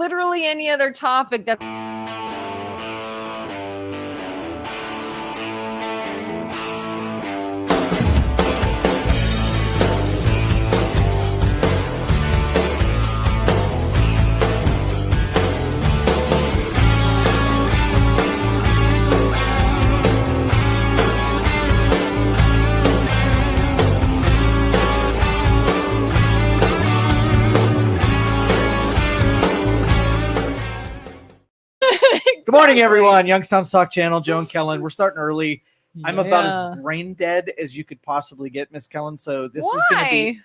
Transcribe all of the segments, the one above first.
literally any other topic that Good morning, everyone. Youngstown Stock Channel, Joe and Kelin. We're starting early. I'm about as brain dead as you could possibly get, Miss Kelin. So this is going to be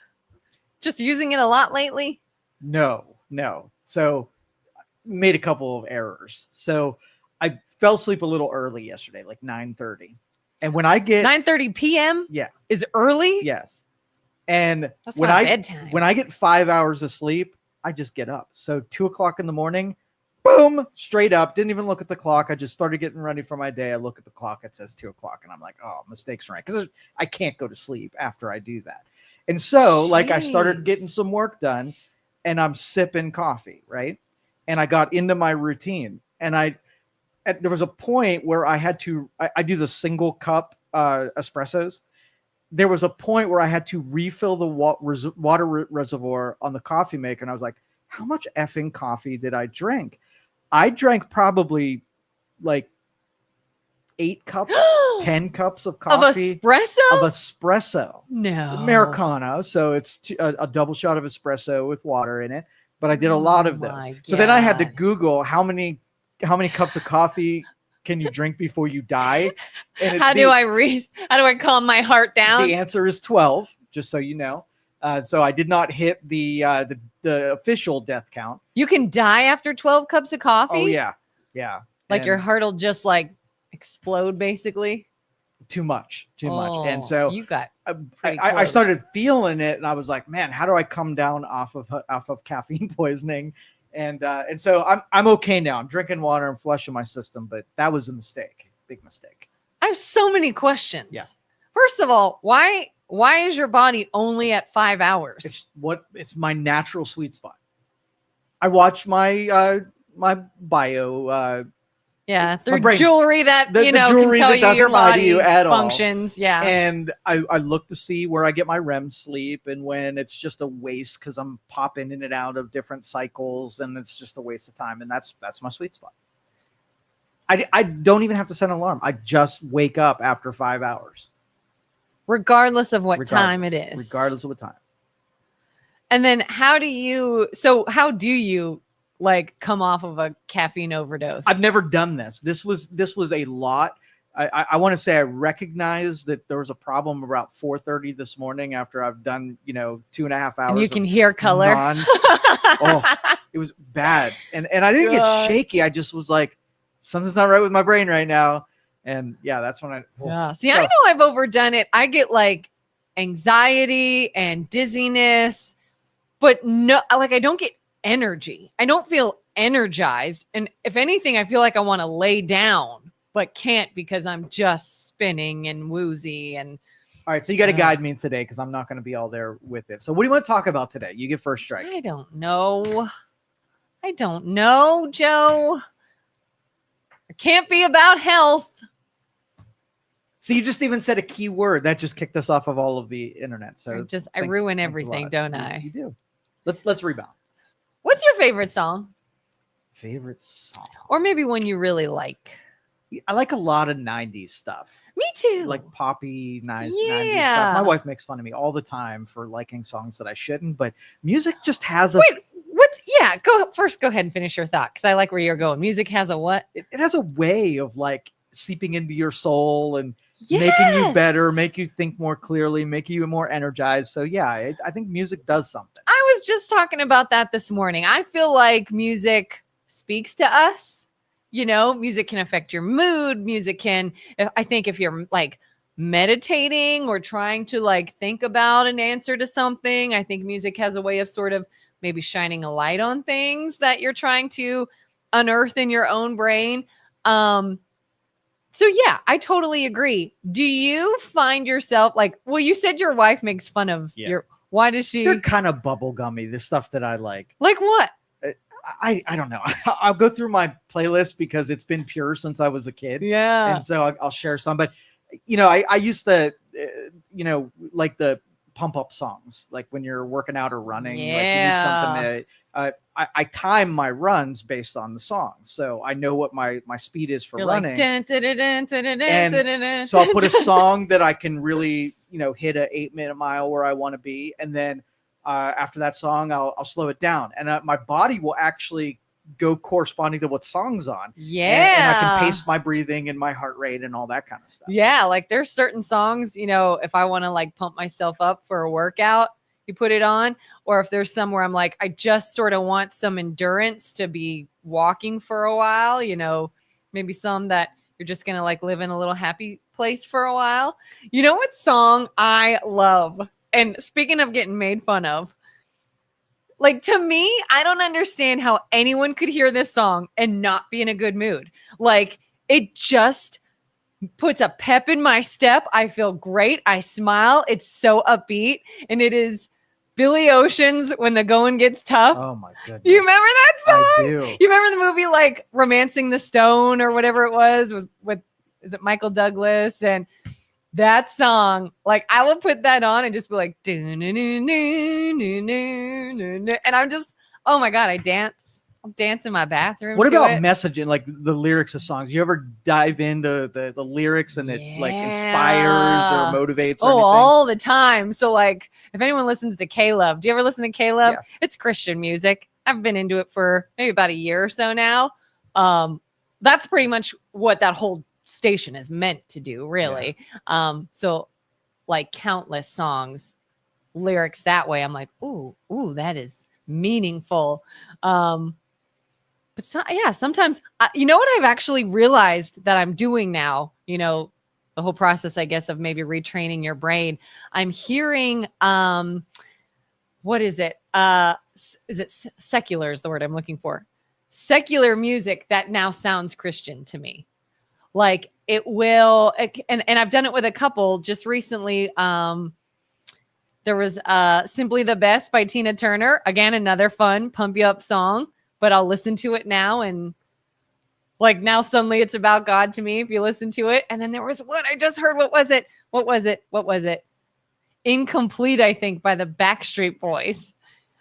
just using it a lot lately. No. So made a couple of errors. So I fell asleep a little early yesterday, like 9:30. And when I get 9:30 p.m. Yeah. is early. Yes. And That's when not bedtime. when I get 5 hours of sleep, I just get up. So 2:00 in the morning, boom, straight up. Didn't even look at the clock. I just started getting ready for my day. I look at the clock. It says 2:00. And I'm like, oh, mistakes right. Because I can't go to sleep after I do that. And so like I started getting some work done and I'm sipping coffee, right? And I got into my routine. And there was a point where I had to, I do the single cup espressos. There was a point where I had to refill the water reservoir on the coffee maker. And I was like, how much effing coffee did I drink? I drank probably like 8 cups, 10 cups of coffee. Of espresso? Of espresso. No. Americano. So it's a double shot of espresso with water in it. But I did a lot of those. So then I had to Google how many cups of coffee can you drink before you die? And how do I calm my heart down? The answer is 12, just so you know. So I did not hit the official death count. You can die after 12 cups of coffee? Oh yeah. Like your heart will just like explode basically? Too much. And so you got I started feeling it and I was like, man, how do I come down off of caffeine poisoning? And so I'm okay now. I'm drinking water and flushing my system, but that was a mistake. Big mistake. I have so many questions. Yeah. First of all, why is your body only at 5 hours? It's my natural sweet spot. I watch my my bio through jewelry that the can jewelry tell that you your lie to body you at functions. all. Yeah. And I look to see where I get my REM sleep and when it's just a waste because I'm popping in and out of different cycles and it's just a waste of time. And that's my sweet spot. I don't even have to set an alarm. I just wake up after 5 hours. Regardless of what time it is. Regardless of what time. And then how do you like come off of a caffeine overdose? I've never done this. This was a lot. I want to say I recognized that there was a problem about 4:30 this morning after I've done, 2.5 hours. And you can hear color. It was bad. And I didn't get shaky. I just was like, something's not right with my brain right now. And yeah, that's when I know I've overdone it. I get like anxiety and dizziness, but no, like I don't get energy. I don't feel energized. And if anything, I feel like I want to lay down, but can't because I'm just spinning and woozy. And all right, so you got to guide me today because I'm not going to be all there with it. So what do you want to talk about today? You get first strike. I don't know, Joe. It can't be about health. So you just even said a key word that just kicked us off of all of the internet. So I ruin everything, don't I? You do. Let's rebound. What's your favorite song? Favorite song? Or maybe one you really like. I like a lot of 90s stuff. Me too. Like poppy 90s stuff. My wife makes fun of me all the time for liking songs that I shouldn't, but music just has a... Wait, go ahead and finish your thought because I like where you're going. Music has a what? It has a way of like seeping into your soul and making you better, make you think more clearly, make you more energized. So yeah, I think music does something. I was just talking about that this morning. I feel like music speaks to us. Music can affect your mood. Music can, I think if you're like meditating or trying to like think about an answer to something, I think music has a way of sort of maybe shining a light on things that you're trying to unearth in your own brain. So yeah, I totally agree. Do you find yourself like, well, you said your wife makes fun of why does she? They're kind of bubblegummy, the stuff that I like. Like what? I don't know. I'll go through my playlist because it's been pure since I was a kid. Yeah. And so I'll share some, but I used to, like the pump up songs, like when you're working out or running, like you need something to, I time my runs based on the song. So I know what my speed is for You're running. Like, and so I'll put a song that I can really, hit a 8-minute mile where I want to be. And then after that song, I'll slow it down, and my body will actually go corresponding to what song's on. Yeah. And I can pace my breathing and my heart rate and all that kind of stuff. Yeah. Like there's certain songs, if I want to like pump myself up for a workout, you put it on. Or if there's somewhere I'm like, I just sort of want some endurance to be walking for a while, maybe some that you're just going to like live in a little happy place for a while. You know what song I love? And speaking of getting made fun of, like to me, I don't understand how anyone could hear this song and not be in a good mood. Like it just puts a pep in my step. I feel great. I smile. It's so upbeat. And it is Billy Ocean's When the Going Gets Tough. Oh my goodness. You remember that song? I do. You remember the movie like Romancing the Stone or whatever it was with is it Michael Douglas? And that song, like I would put that on and just be like, and I'm just, oh my God, I'll dance in my bathroom. What about messaging, like the lyrics of songs? You ever dive into the lyrics and it like inspires or motivates? Or anything? All the time. So like, if anyone listens to K-Love, do you ever listen to K-Love? Yeah. It's Christian music. I've been into it for maybe about a year or so now. That's pretty much what that whole station is meant to do, really. So like countless songs, lyrics that way, I'm like, ooh, that is meaningful. But sometimes you know what I've actually realized that I'm doing now, the whole process, I guess, of maybe retraining your brain. I'm hearing what is it? Is it secular is the word I'm looking for? Secular music that now sounds Christian to me. Like it will, and I've done it with a couple just recently. There was Simply the Best by Tina Turner. Again, another fun, pump you up song, but I'll listen to it now. And like now suddenly it's about God to me if you listen to it. And then there was what I just heard. What was it? Incomplete, I think, by the Backstreet Boys.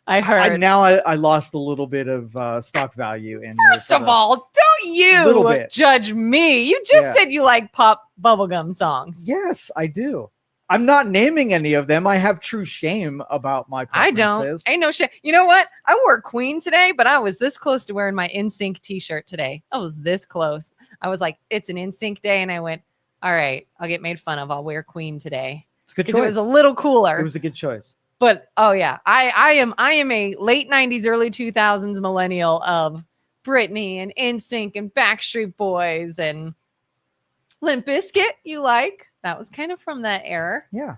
I heard. I lost a little bit of stock value in. First of all, don't you judge me. You just said you like pop bubblegum songs. Yes, I do. I'm not naming any of them. I have true shame about my preferences. I don't. Ain't no shame. You know what? I wore Queen today, but I was this close to wearing my NSYNC t-shirt today. I was this close. I was like, it's an NSYNC day. And I went, all right, I'll get made fun of. I'll wear Queen today. It's a good choice. It was a little cooler. It was a good choice. But oh yeah, I am a late 90s, early 2000s millennial of Britney and NSYNC and Backstreet Boys and Limp Bizkit. You like? That was kind of from that era. Yeah.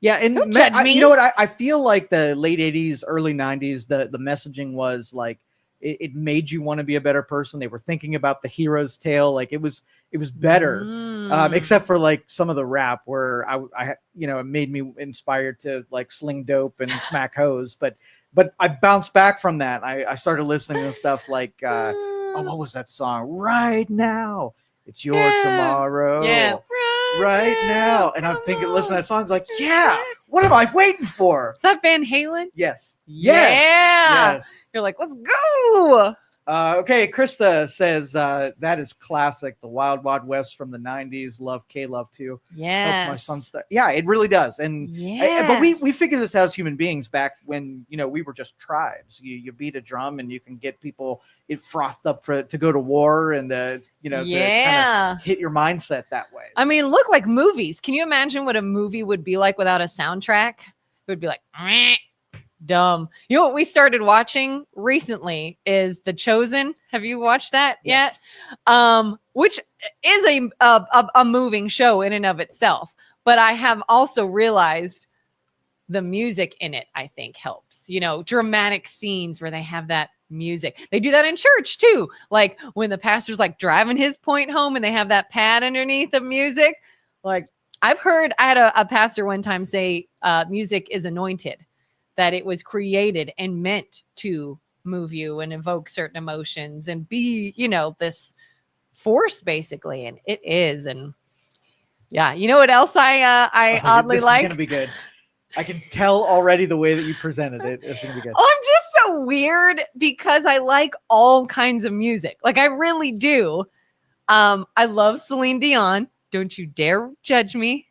And don't judge me. You know what? I feel like the late 80s, early 90s, the messaging was like it made you want to be a better person. They were thinking about the hero's tale. Like it was better, except for like some of the rap where I it made me inspired to like sling dope and smack hoes. But I bounced back from that. I started listening to stuff like, what was that song? Right Now. It's your tomorrow. Yeah. Right now. And I'm thinking, listen to that song. It's like, yeah, what am I waiting for? Is that Van Halen? Yes. Yes. You're like, let's go. Okay, Krista says that is classic. The Wild Wild West from the 90s. Love K-Love too. Yes. My son yeah, it really does. And but we figured this out as human beings back when we were just tribes. You beat a drum and you can get people frothed up to go to war and to kind of hit your mindset that way. I mean, look, like movies. Can you imagine what a movie would be like without a soundtrack? It would be like dumb. You know what we started watching recently is The Chosen. Have you watched that yet? Which is a moving show in and of itself. But I have also realized the music in it, I think, helps. Dramatic scenes where they have that music. They do that in church too. Like when the pastor's like driving his point home and they have that pad underneath the music. Like I've heard, I had a pastor one time say music is anointed, that it was created and meant to move you and evoke certain emotions and be, this force basically. And it is. And yeah, you know what else I oddly this like? This is gonna be good. I can tell already the way that you presented it. It's gonna be good. Oh, I'm just so weird because I like all kinds of music. Like I really do. I love Celine Dion. Don't you dare judge me.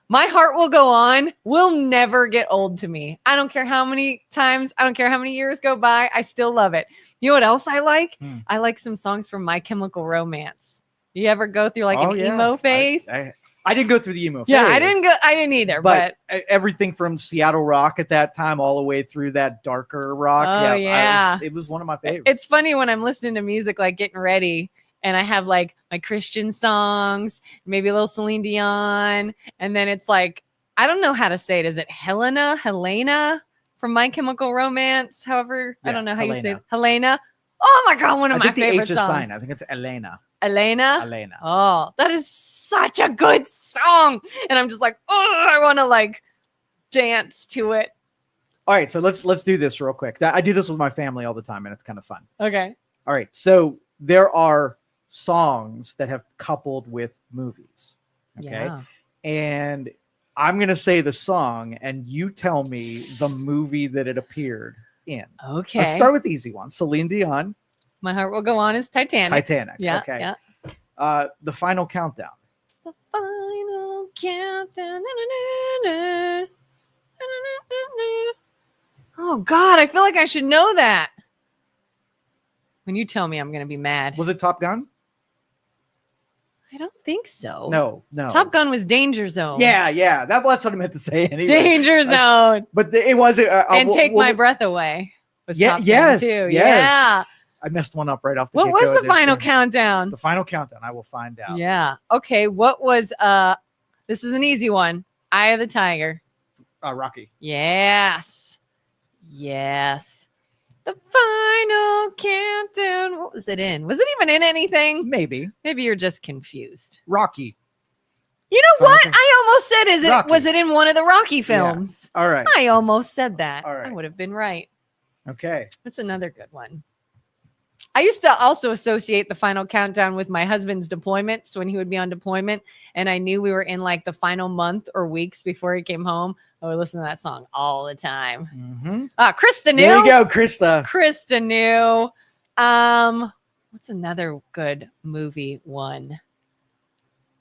My Heart Will Go On will never get old to me. I don't care how many times, I don't care how many years go by. I still love it. You know what else I like? I like some songs from My Chemical Romance. You ever go through like an emo phase? I didn't go through the emo phase. Yeah, I didn't either. But everything from Seattle rock at that time all the way through that darker rock. Oh, yeah. It was one of my favorites. It's funny when I'm listening to music, like getting ready, and I have like my Christian songs, maybe a little Celine Dion. And then it's like, I don't know how to say it. Is it Helena from My Chemical Romance? However, I don't know how you say it. Helena. Oh my God, one of my favorite songs. Sign. I think it's Elena. Elena. Oh, that is such a good song. And I'm just like, oh, I want to like dance to it. All right, so let's do this real quick. I do this with my family all the time, and it's kind of fun. Okay. All right, so there are songs that have coupled with movies. Okay. Yeah. And I'm going to say the song and you tell me the movie that it appeared in. Okay. Let's start with the easy one. Celine Dion. My Heart Will Go On is Titanic. Yeah. Okay. Yeah. The Final Countdown. The Final Countdown. Oh God, I feel like I should know that. When you tell me, I'm going to be mad. Was it Top Gun? I don't think so. No. Top Gun was Danger Zone. Yeah. That's what I meant to say anyway. Danger Zone. But it was. And Take My Breath Away. Was Top Gun too. Yes. Yeah. I messed one up right off the What was the Final Countdown? The Final Countdown. I will find out. Yeah. Okay. What was this is an easy one. Eye of the Tiger. Rocky. Yes. The Final Countdown. What was it in? Was it even in anything? Maybe you're just confused. Rocky. You know what? I almost said, was it in one of the Rocky films? Yeah. All right. I almost said that. All right. I would have been right. Okay. That's another good one. I used to also associate the Final Countdown with my husband's deployments when he would be on deployment. And I knew we were in like the final month or weeks before he came home. I would listen to that song all the time. Mm-hmm. Krista knew. There you go, Krista. Krista knew. What's another good movie one?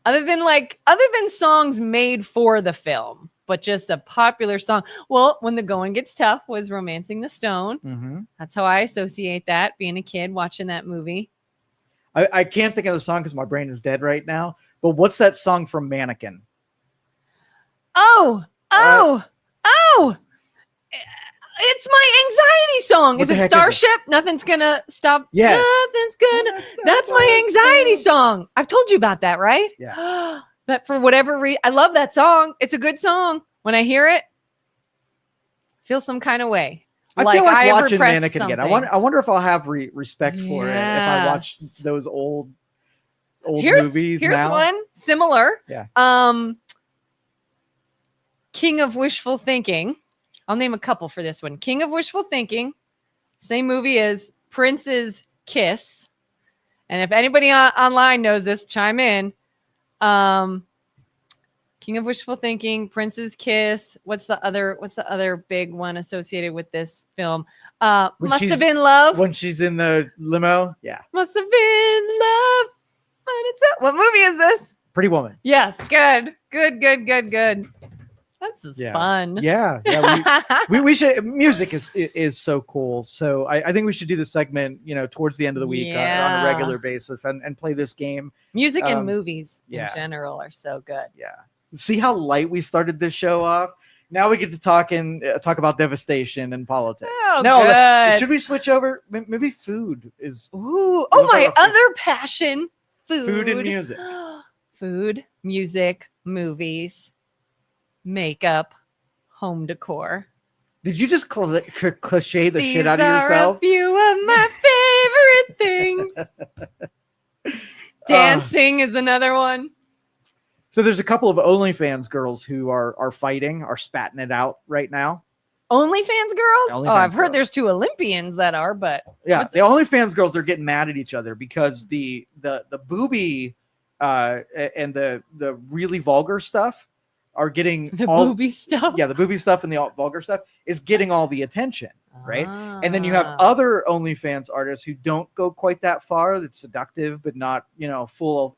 Other than songs made for the film, but just a popular song. Well, When the Going Gets Tough was Romancing the Stone. Mm-hmm. That's how I associate that, being a kid watching that movie. I can't think of the song because my brain is dead right now. But what's that song from Mannequin? Oh! It's my anxiety song. Is it Starship? Nothing's gonna stop. Yes. Nothing's gonna. That's my anxiety song. I've told you about that, right? Yeah. But for whatever reason, I love that song. It's a good song. When I hear it, I feel some kind of way. I feel like watching Mannequin again. I wonder if I'll have respect for it if I watch those old movies. Here's now. one similar. Yeah. King of Wishful Thinking. I'll name a couple for this one. King of Wishful Thinking. Same movie as Prince's Kiss. And if anybody online knows this, chime in. King of Wishful Thinking, Prince's Kiss. What's the other big one associated with this film? Must Have Been Love. When she's in the limo. Yeah. Must have been love. What movie is this? Pretty Woman. Yes. Good. That's fun. Yeah. We should. Music is so cool. So I think we should do the segment, towards the end of the week on a regular basis and play this game. Music and movies in general are so good. Yeah. See how light we started this show off? Now we get to talk about devastation and politics. Oh, good. Should we switch over? Maybe food is. Ooh. Oh, my other passion. Food and music. Food, music, movies, makeup, home decor. Did you just cliche the shit out of yourself? These are a few of my favorite things. Dancing is another one. So there's a couple of OnlyFans girls who are fighting, are spatting it out right now. OnlyFans girls? OnlyFans Oh, I've heard girls. there's 2 Olympians that are, but Yeah, the OnlyFans girls are getting mad at each other because the booby and the really vulgar stuff are getting the all booby stuff. yeah, the booby stuff and the vulgar stuff is getting all the attention, right? And then you have Ah. other OnlyFans artists who don't go quite that far. That's seductive, but not full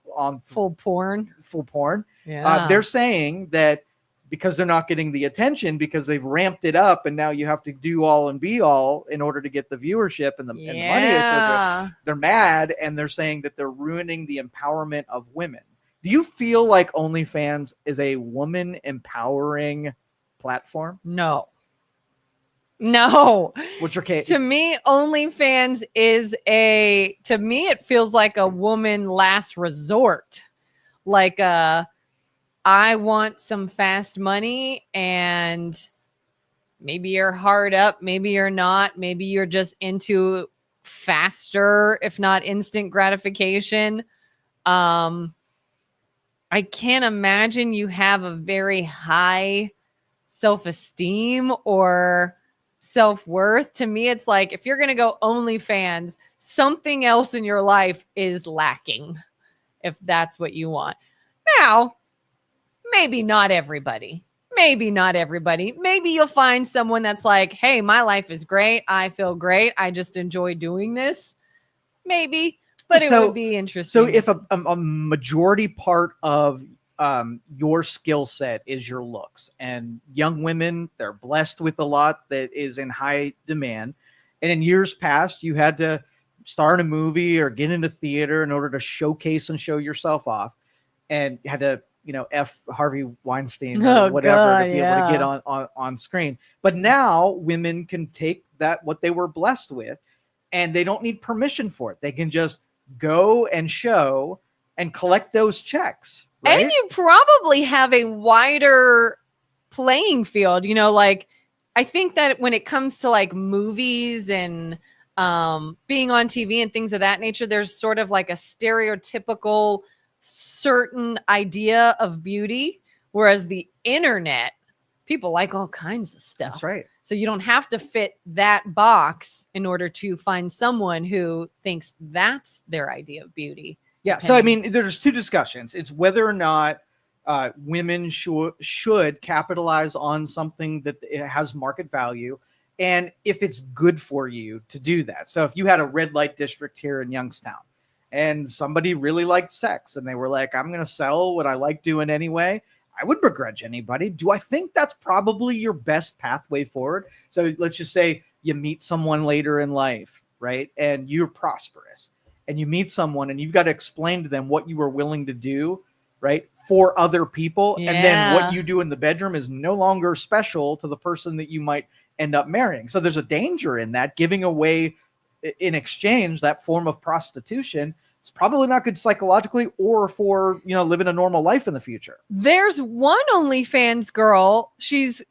porn. full porn. Yeah, They're saying that because they're not getting the attention because they've ramped it up, and now you have to do all and be all in order to get the viewership and the money. They're mad, and they're saying that they're ruining the empowerment of women. Do you feel like OnlyFans is a woman empowering platform? No. What's your case? To me, OnlyFans is to me, it feels like a woman last resort. Like I want some fast money, and maybe you're hard up, maybe you're not, maybe you're just into faster, if not instant gratification. I can't imagine you have a very high self-esteem or self-worth. To me, it's like if you're going to go OnlyFans, something else in your life is lacking, if that's what you want. Now, maybe not everybody. Maybe you'll find someone that's like, hey, my life is great. I feel great. I just enjoy doing this. Maybe. But it would be interesting. So if a majority part of your skill set is your looks, and young women, they're blessed with a lot that is in high demand, and in years past, you had to star in a movie or get into theater in order to showcase and show yourself off, and you had to F Harvey Weinstein or whatever to be able to get on screen. But now women can take what they were blessed with, and they don't need permission for it. They can just go and show and collect those checks, right? And you probably have a wider playing field. Like I think that when it comes to like movies and being on TV and things of that nature, there's sort of like a stereotypical certain idea of beauty, whereas the internet, people like all kinds of stuff. That's right. So you don't have to fit that box in order to find someone who thinks that's their idea of beauty. Yeah. So, I mean, there's 2 discussions. It's whether or not women should capitalize on something that it has market value, and if it's good for you to do that. So if you had a red light district here in Youngstown and somebody really liked sex and they were like, I'm going to sell what I like doing anyway, I wouldn't begrudge anybody. Do I think that's probably your best pathway forward? So let's just say you meet someone later in life, right? And you're prosperous, and you meet someone and you've got to explain to them what you were willing to do, right, for other people. Yeah. And then what you do in the bedroom is no longer special to the person that you might end up marrying. So there's a danger in that, giving away in exchange that form of prostitution. It's probably not good psychologically or for, living a normal life in the future. There's one OnlyFans girl. She's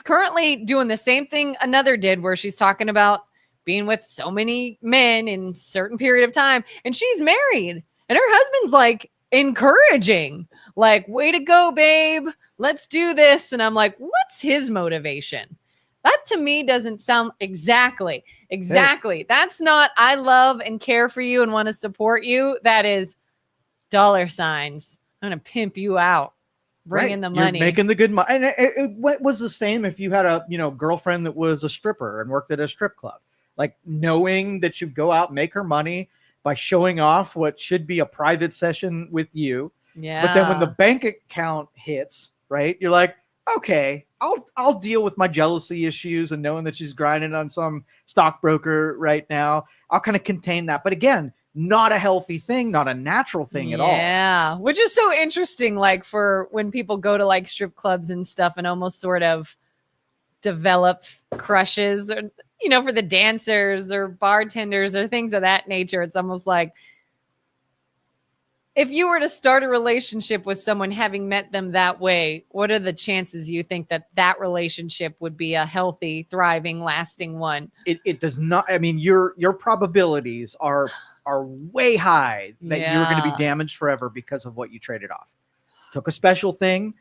currently doing the same thing another did, where she's talking about being with so many men in a certain period of time, and she's married, and her husband's like encouraging, like, way to go, babe, let's do this. And I'm like, what's his motivation? That to me doesn't sound exactly. That's not, I love and care for you and want to support you. That is dollar signs. I'm going to pimp you out. Bring in the money. You're making the good money. And it was the same if you had a, girlfriend that was a stripper and worked at a strip club. Like, knowing that you go out and make her money by showing off what should be a private session with you. Yeah. But then when the bank account hits, right, you're like, okay, I'll deal with my jealousy issues and knowing that she's grinding on some stockbroker right now. I'll kind of contain that. But again, not a healthy thing, not a natural thing at all. Yeah, which is so interesting. Like, for when people go to like strip clubs and stuff and almost sort of develop crushes, or, for the dancers or bartenders or things of that nature. It's almost like, if you were to start a relationship with someone having met them that way, what are the chances you think that relationship would be a healthy, thriving, lasting one? It does not. I mean, your probabilities are way high that you're going to be damaged forever because of what you traded off. Took a special thing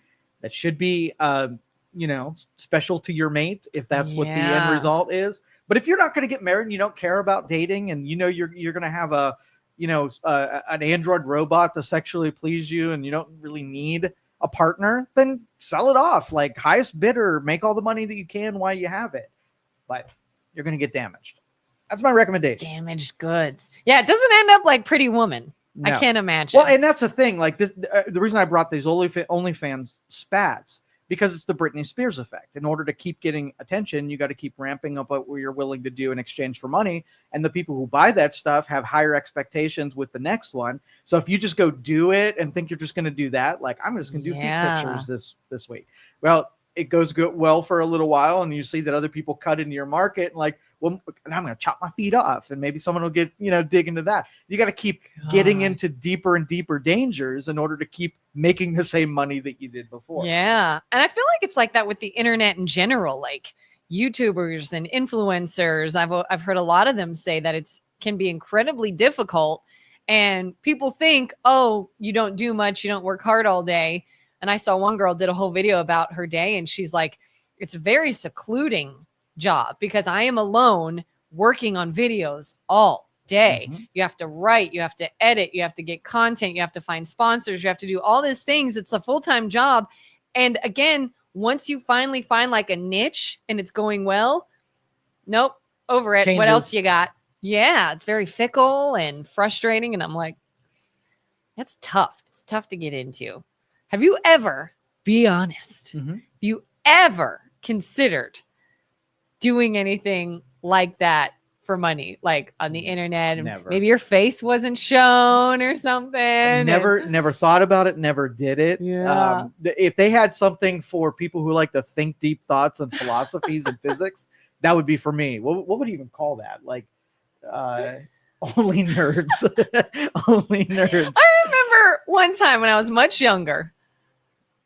that should be special to your mate, if that's what the end Yeah. result is. But if you're not going to get married and you don't care about dating, and you're going to have an android robot to sexually please you, and you don't really need a partner, then sell it off, like highest bidder, make all the money that you can while you have it. But you're going to get damaged. That's my recommendation. Damaged goods. Yeah, it doesn't end up like Pretty Woman. No. I can't imagine. Well, and that's the thing. Like this, the reason I brought these OnlyFans spats, because it's the Britney Spears effect. In order to keep getting attention, you got to keep ramping up what you're willing to do in exchange for money. And the people who buy that stuff have higher expectations with the next one. So if you just go do it and think you're just going to do that, like I'm just going to do feet pictures this week. Well, it goes well for a little while, and you see that other people cut into your market, and like, well, and I'm going to chop my feet off, and maybe someone will get, dig into that. You got to keep getting into deeper and deeper dangers in order to keep making the same money that you did before. Yeah. And I feel like it's like that with the internet in general, like YouTubers and influencers. I've heard a lot of them say that can be incredibly difficult, and people think, oh, you don't do much, you don't work hard all day. And I saw one girl did a whole video about her day, and she's like, it's a very secluding job because I am alone working on videos all day. Mm-hmm. You have to write, you have to edit, you have to get content, you have to find sponsors, you have to do all these things. It's a full-time job. And again, once you finally find like a niche and it's going well, nope, over it. Changes. What else you got? Yeah, it's very fickle and frustrating. And I'm like, that's tough. It's tough to get into. Have you ever, be honest, you ever considered doing anything like that for money, like on the internet? Never. Maybe your face wasn't shown or something. Never thought about it. Never did it. Yeah. If they had something for people who like to think deep thoughts and philosophies and physics, that would be for me. What would you even call that? Like, only nerds. Only nerds. I remember one time when I was much younger,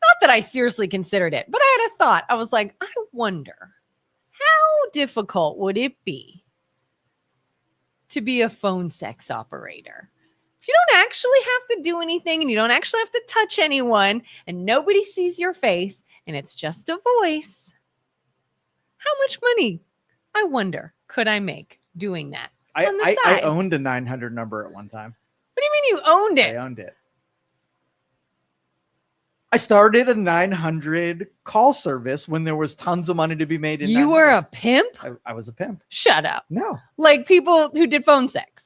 not that I seriously considered it, but I had a thought. I was like, I wonder, how difficult would it be to be a phone sex operator? If you don't actually have to do anything and you don't actually have to touch anyone and nobody sees your face and it's just a voice, how much money, I wonder, could I make doing that? I owned a 900 number at one time. What do you mean you owned it? I owned it. I started a 900 call service when there was tons of money to be made. You were a pimp? I was a pimp. Shut up. No. Like people who did phone sex.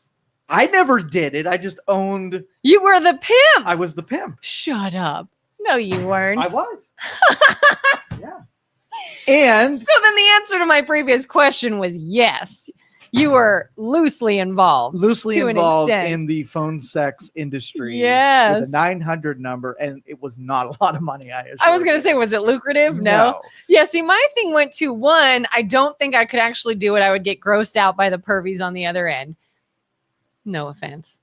I never did it. I just owned. You were the pimp. I was the pimp. Shut up. No, you weren't. I was. Yeah. And so then the answer to my previous question was yes. You were loosely involved in the phone sex industry. Yes. With a 900 number, and it was not a lot of money. I was going to say, was it lucrative? No. Yeah, see, my thing went to one, I don't think I could actually do it. I would get grossed out by the pervies on the other end. No offense.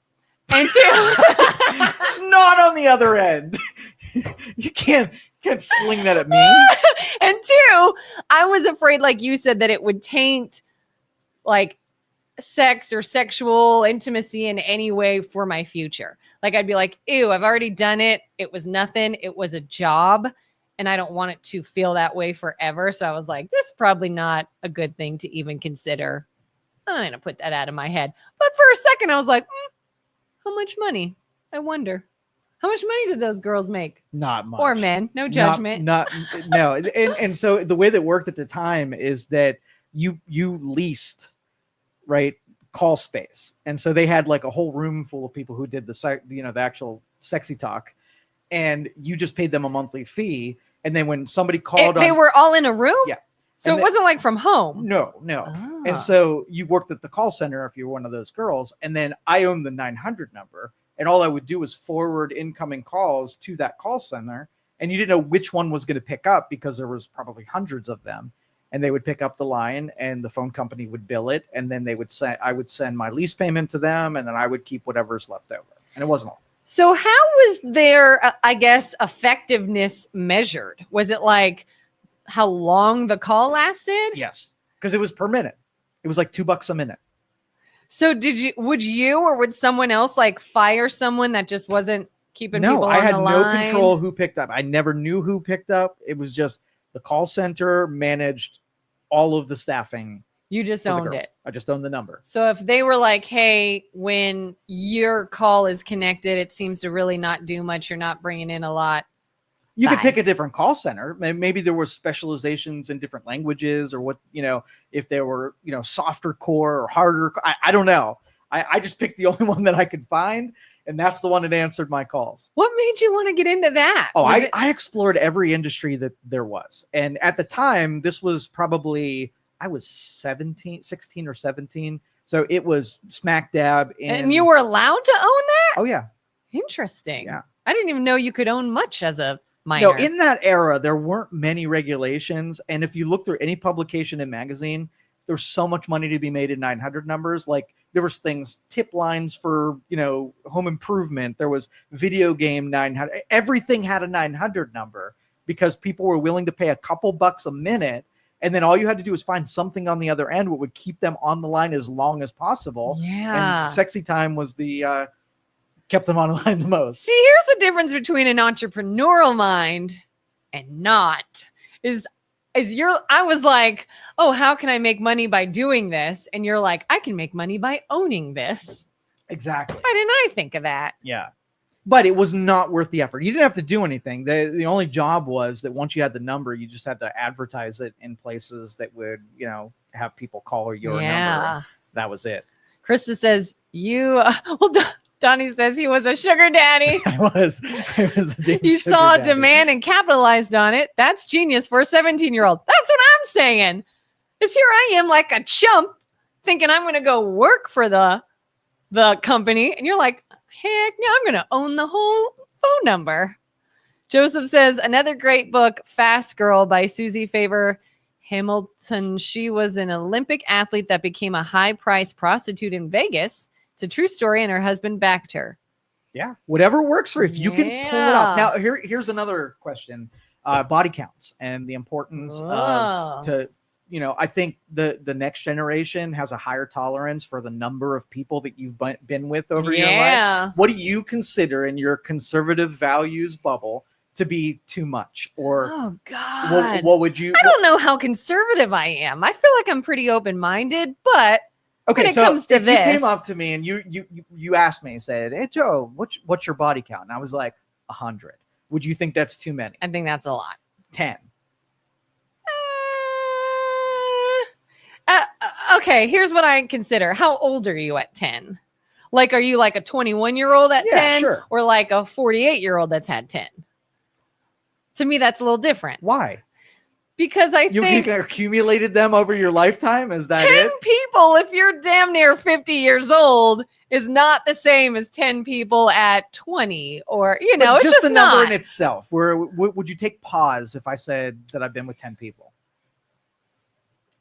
And two, it's not on the other end. You can't sling that at me. And two, I was afraid, like you said, that it would taint like sex or sexual intimacy in any way for my future. Like I'd be like, ew, I've already done it. It was nothing. It was a job. And I don't want it to feel that way forever. So I was like, this is probably not a good thing to even consider. I'm going to put that out of my head. But for a second, I was like, how much money? I wonder. How much money did those girls make? Not much. Or men. No judgment. No. And so the way that worked at the time is that you leased, right, call space. And so they had like a whole room full of people who did the actual sexy talk, and you just paid them a monthly fee. And then when somebody called they were all in a room? Yeah. So it wasn't like from home? No. Oh. And so you worked at the call center if you were one of those girls. And then I owned the 900 number, and all I would do was forward incoming calls to that call center. And you didn't know which one was going to pick up because there was probably hundreds of them. And they would pick up the line, and the phone company would bill it. And then I would send my lease payment to them, and then I would keep whatever's left over. And it wasn't all. So how was their, I guess, effectiveness measured? Was it like how long the call lasted? Yes, because it was per minute. It was like $2 a minute. So would you or would someone else like fire someone that just wasn't keeping people on the line? No, I had no control who picked up. I never knew who picked up. It was just The call center managed all of the staffing. You just for the owned girls. it. I just owned the number. So if they were like, hey, when your call is connected, it seems to really not do much. You're not bringing in a lot. You could Bye. pick a different call center. Maybe there were specializations in different languages, or what, if there were, softer core or harder. I don't know. I just picked the only one that I could find, and that's the one that answered my calls. What made you want to get into that? Oh, I explored every industry that there was. And at the time, this was probably, I was 16 or 17. So it was smack dab. And you were allowed to own that? Oh, yeah. Interesting. Yeah. I didn't even know you could own much as a minor. No, in that era, there weren't many regulations. And if you look through any publication and magazine, there's so much money to be made in 900 numbers. Like there was things, tip lines for, home improvement. There was video game 900. Everything had a 900 number because people were willing to pay a couple bucks a minute. And then all you had to do was find something on the other end what would keep them on the line as long as possible. Yeah. And sexy time was the kept them on the line the most. See, here's the difference between an entrepreneurial mind and not. I was like, oh, how can I make money by doing this? And you're like, I can make money by owning this. Exactly. Why didn't I think of that? Yeah. But it was not worth the effort. You didn't have to do anything. The only job was that once you had the number, you just had to advertise it in places that would, have people call your number. That was it. Krista says, Donnie says he was a sugar daddy. I was a damn He sugar saw a daddy. demand and capitalized on it. That's genius for a 17-year-old. That's what I'm saying. Is here I am like a chump thinking I'm going to go work for the company. And you're like, heck no, I'm going to own the whole phone number. Joseph says, another great book, Fast Girl by Susie Favor Hamilton. She was an Olympic athlete that became a high-priced prostitute in Vegas. It's a true story, and her husband backed her. Yeah, whatever works for you. If you can pull it off. Now, here's another question: body counts and the importance to. I think the next generation has a higher tolerance for the number of people that you've been with over your life. What do you consider in your conservative values bubble to be too much? Or oh God, what would you? I don't know how conservative I am. I feel like I'm pretty open-minded, but okay, when it so comes to if this, you came up to me and you asked me and said, "Hey Joe, what's your body count?" And I was like 100. Would you think that's too many? I think that's a lot. 10. Okay, here's what I consider. How old are you at 10? Like, are you like a 21-year-old at 10? Sure. Or like a 48-year-old that's had 10? To me, that's a little different. Why? Because you think accumulated them over your lifetime? Is that 10 it? people, if you're damn near 50 years old, is not the same as 10 people at 20. Or, it's just the not. number in itself. Would you take pause if I said that I've been with 10 people?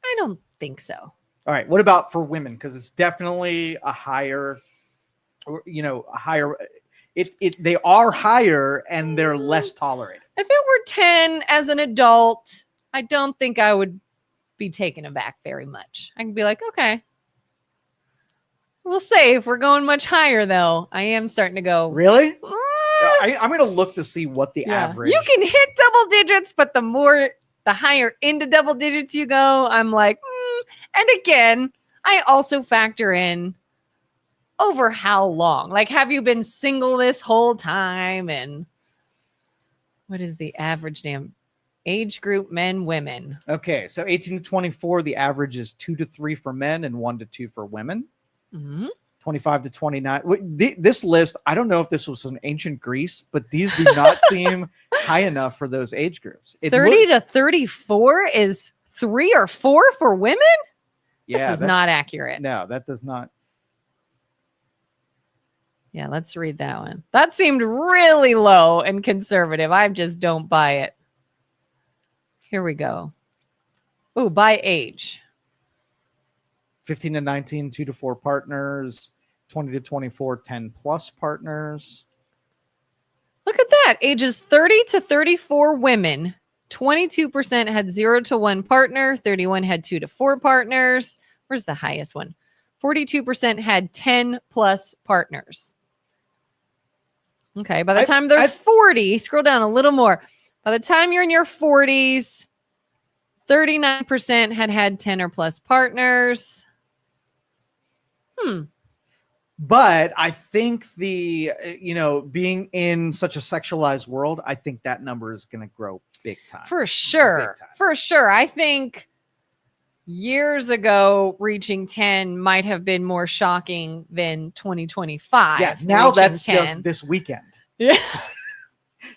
I don't think so. All right. What about for women? Because it's definitely a higher, they are higher and they're less tolerated. If it were 10 as an adult, I don't think I would be taken aback very much. I can be like, okay. We'll see. If we're going much higher, though, I am starting to go. Really? I'm going to look to see what the average. You can hit double digits, but the higher into double digits you go, I'm like, And again, I also factor in over how long. Like, have you been single this whole time? And what is the average age group, men, women? Okay, so 18 to 24, the average is 2 to 3 for men and 1 to 2 for women. Mm-hmm. 25 to 29. This list, I don't know if this was in ancient Greece, but these do not seem high enough for those age groups. 30 to 34 is 3 or 4 for women? Yeah, this is not accurate. No, that does not. Yeah, let's read that one. That seemed really low and conservative. I just don't buy it. Here we go. Oh, by age. 15 to 19, 2 to 4 partners. 20 to 24, 10 plus partners. Look at that. Ages 30 to 34 women. 22% had 0 to 1 partner. 31 had 2 to 4 partners. Where's the highest one? 42% had 10 plus partners. Okay. By the time they're 40, scroll down a little more. By the time you're in your 40s, 39% had 10 or plus partners. But I think being in such a sexualized world, I think that number is going to grow big time. For sure. Big time. For sure. I think years ago, reaching 10 might have been more shocking than 2025. Yeah, now that's 10. just this weekend. Yeah.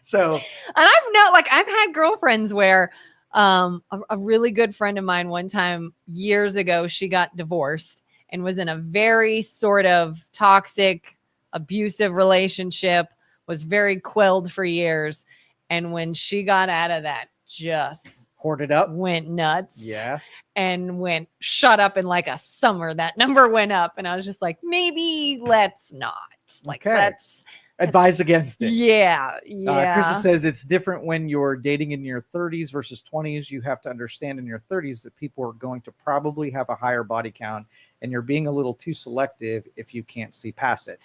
So, and I've had girlfriends where a really good friend of mine one time years ago, she got divorced and was in a very sort of toxic, abusive relationship, was very quelled for years. And when she got out of that, just hoarded up, went nuts. Yeah. And shut up in like a summer. That number went up. And I was just like, maybe let's not. Like, let's advise against it. Yeah. Krista says it's different when you're dating in your 30s versus 20s. You have to understand in your 30s that people are going to probably have a higher body count, and you're being a little too selective if you can't see past it.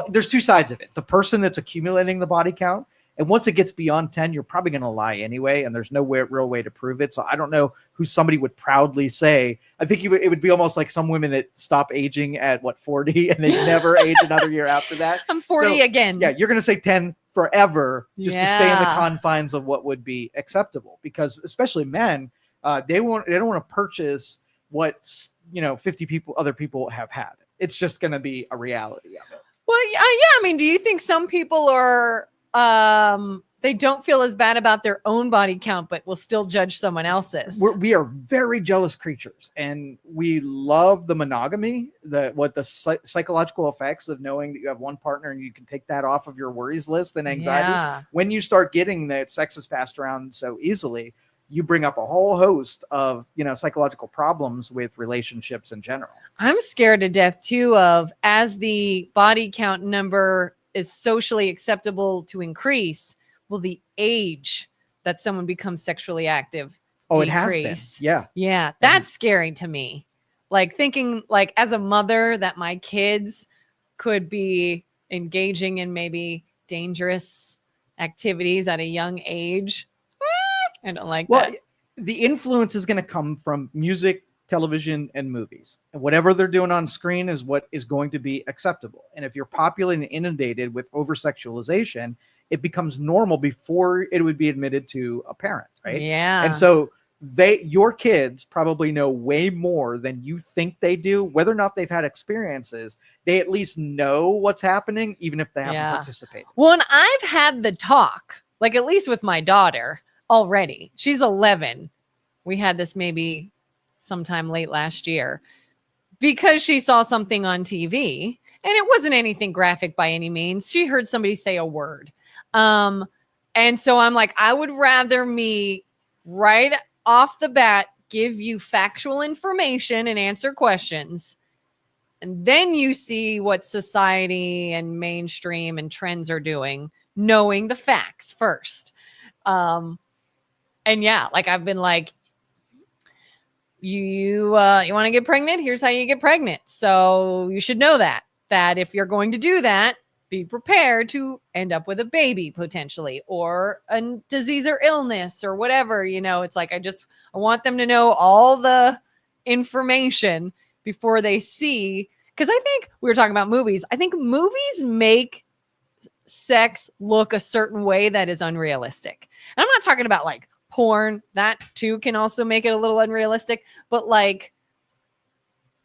There's two sides of it. The person that's accumulating the body count, and once it gets beyond 10, you're probably going to lie anyway, and there's no real way to prove it. So I don't know who somebody would proudly say. I think it would be almost like some women that stop aging at 40, and they never age another year after that. I'm 40 again. Yeah, you're going to say 10 forever just to stay in the confines of what would be acceptable, because especially men, they don't want to purchase what 50 other people have had. It's just going to be a reality of it. Well, yeah. I mean, do you think some people are they don't feel as bad about their own body count, but will still judge someone else's? We are very jealous creatures, and we love the monogamy, the psychological effects of knowing that you have one partner and you can take that off of your worries list and anxieties. Yeah. When you start getting that sex is passed around so easily, you bring up a whole host of, psychological problems with relationships in general. I'm scared to death too of, as the body count number is socially acceptable to increase, will the age that someone becomes sexually active decrease? It has been. Yeah. That's scary to me. Like thinking like as a mother that my kids could be engaging in maybe dangerous activities at a young age. I don't like that. The influence is going to come from music, television, and movies. And whatever they're doing on screen is what is going to be acceptable. And if you're popular and inundated with over-sexualization, it becomes normal before it would be admitted to a parent, right? Yeah. And so your kids probably know way more than you think they do. Whether or not they've had experiences, they at least know what's happening, even if they haven't participated. Well, and I've had the talk, like at least with my daughter already. She's 11. We had this maybe sometime late last year because she saw something on TV, and it wasn't anything graphic by any means. She heard somebody say a word. And so I'm like, I would rather me right off the bat give you factual information and answer questions, and then you see what society and mainstream and trends are doing, knowing the facts first. And yeah, like I've been like, you want to get pregnant? Here's how you get pregnant. So you should know that if you're going to do that, be prepared to end up with a baby potentially, or a disease or illness or whatever. It's like, I want them to know all the information before they see. Because I think we were talking about movies. I think movies make sex look a certain way that is unrealistic. And I'm not talking about like porn. That too can also make it a little unrealistic. But like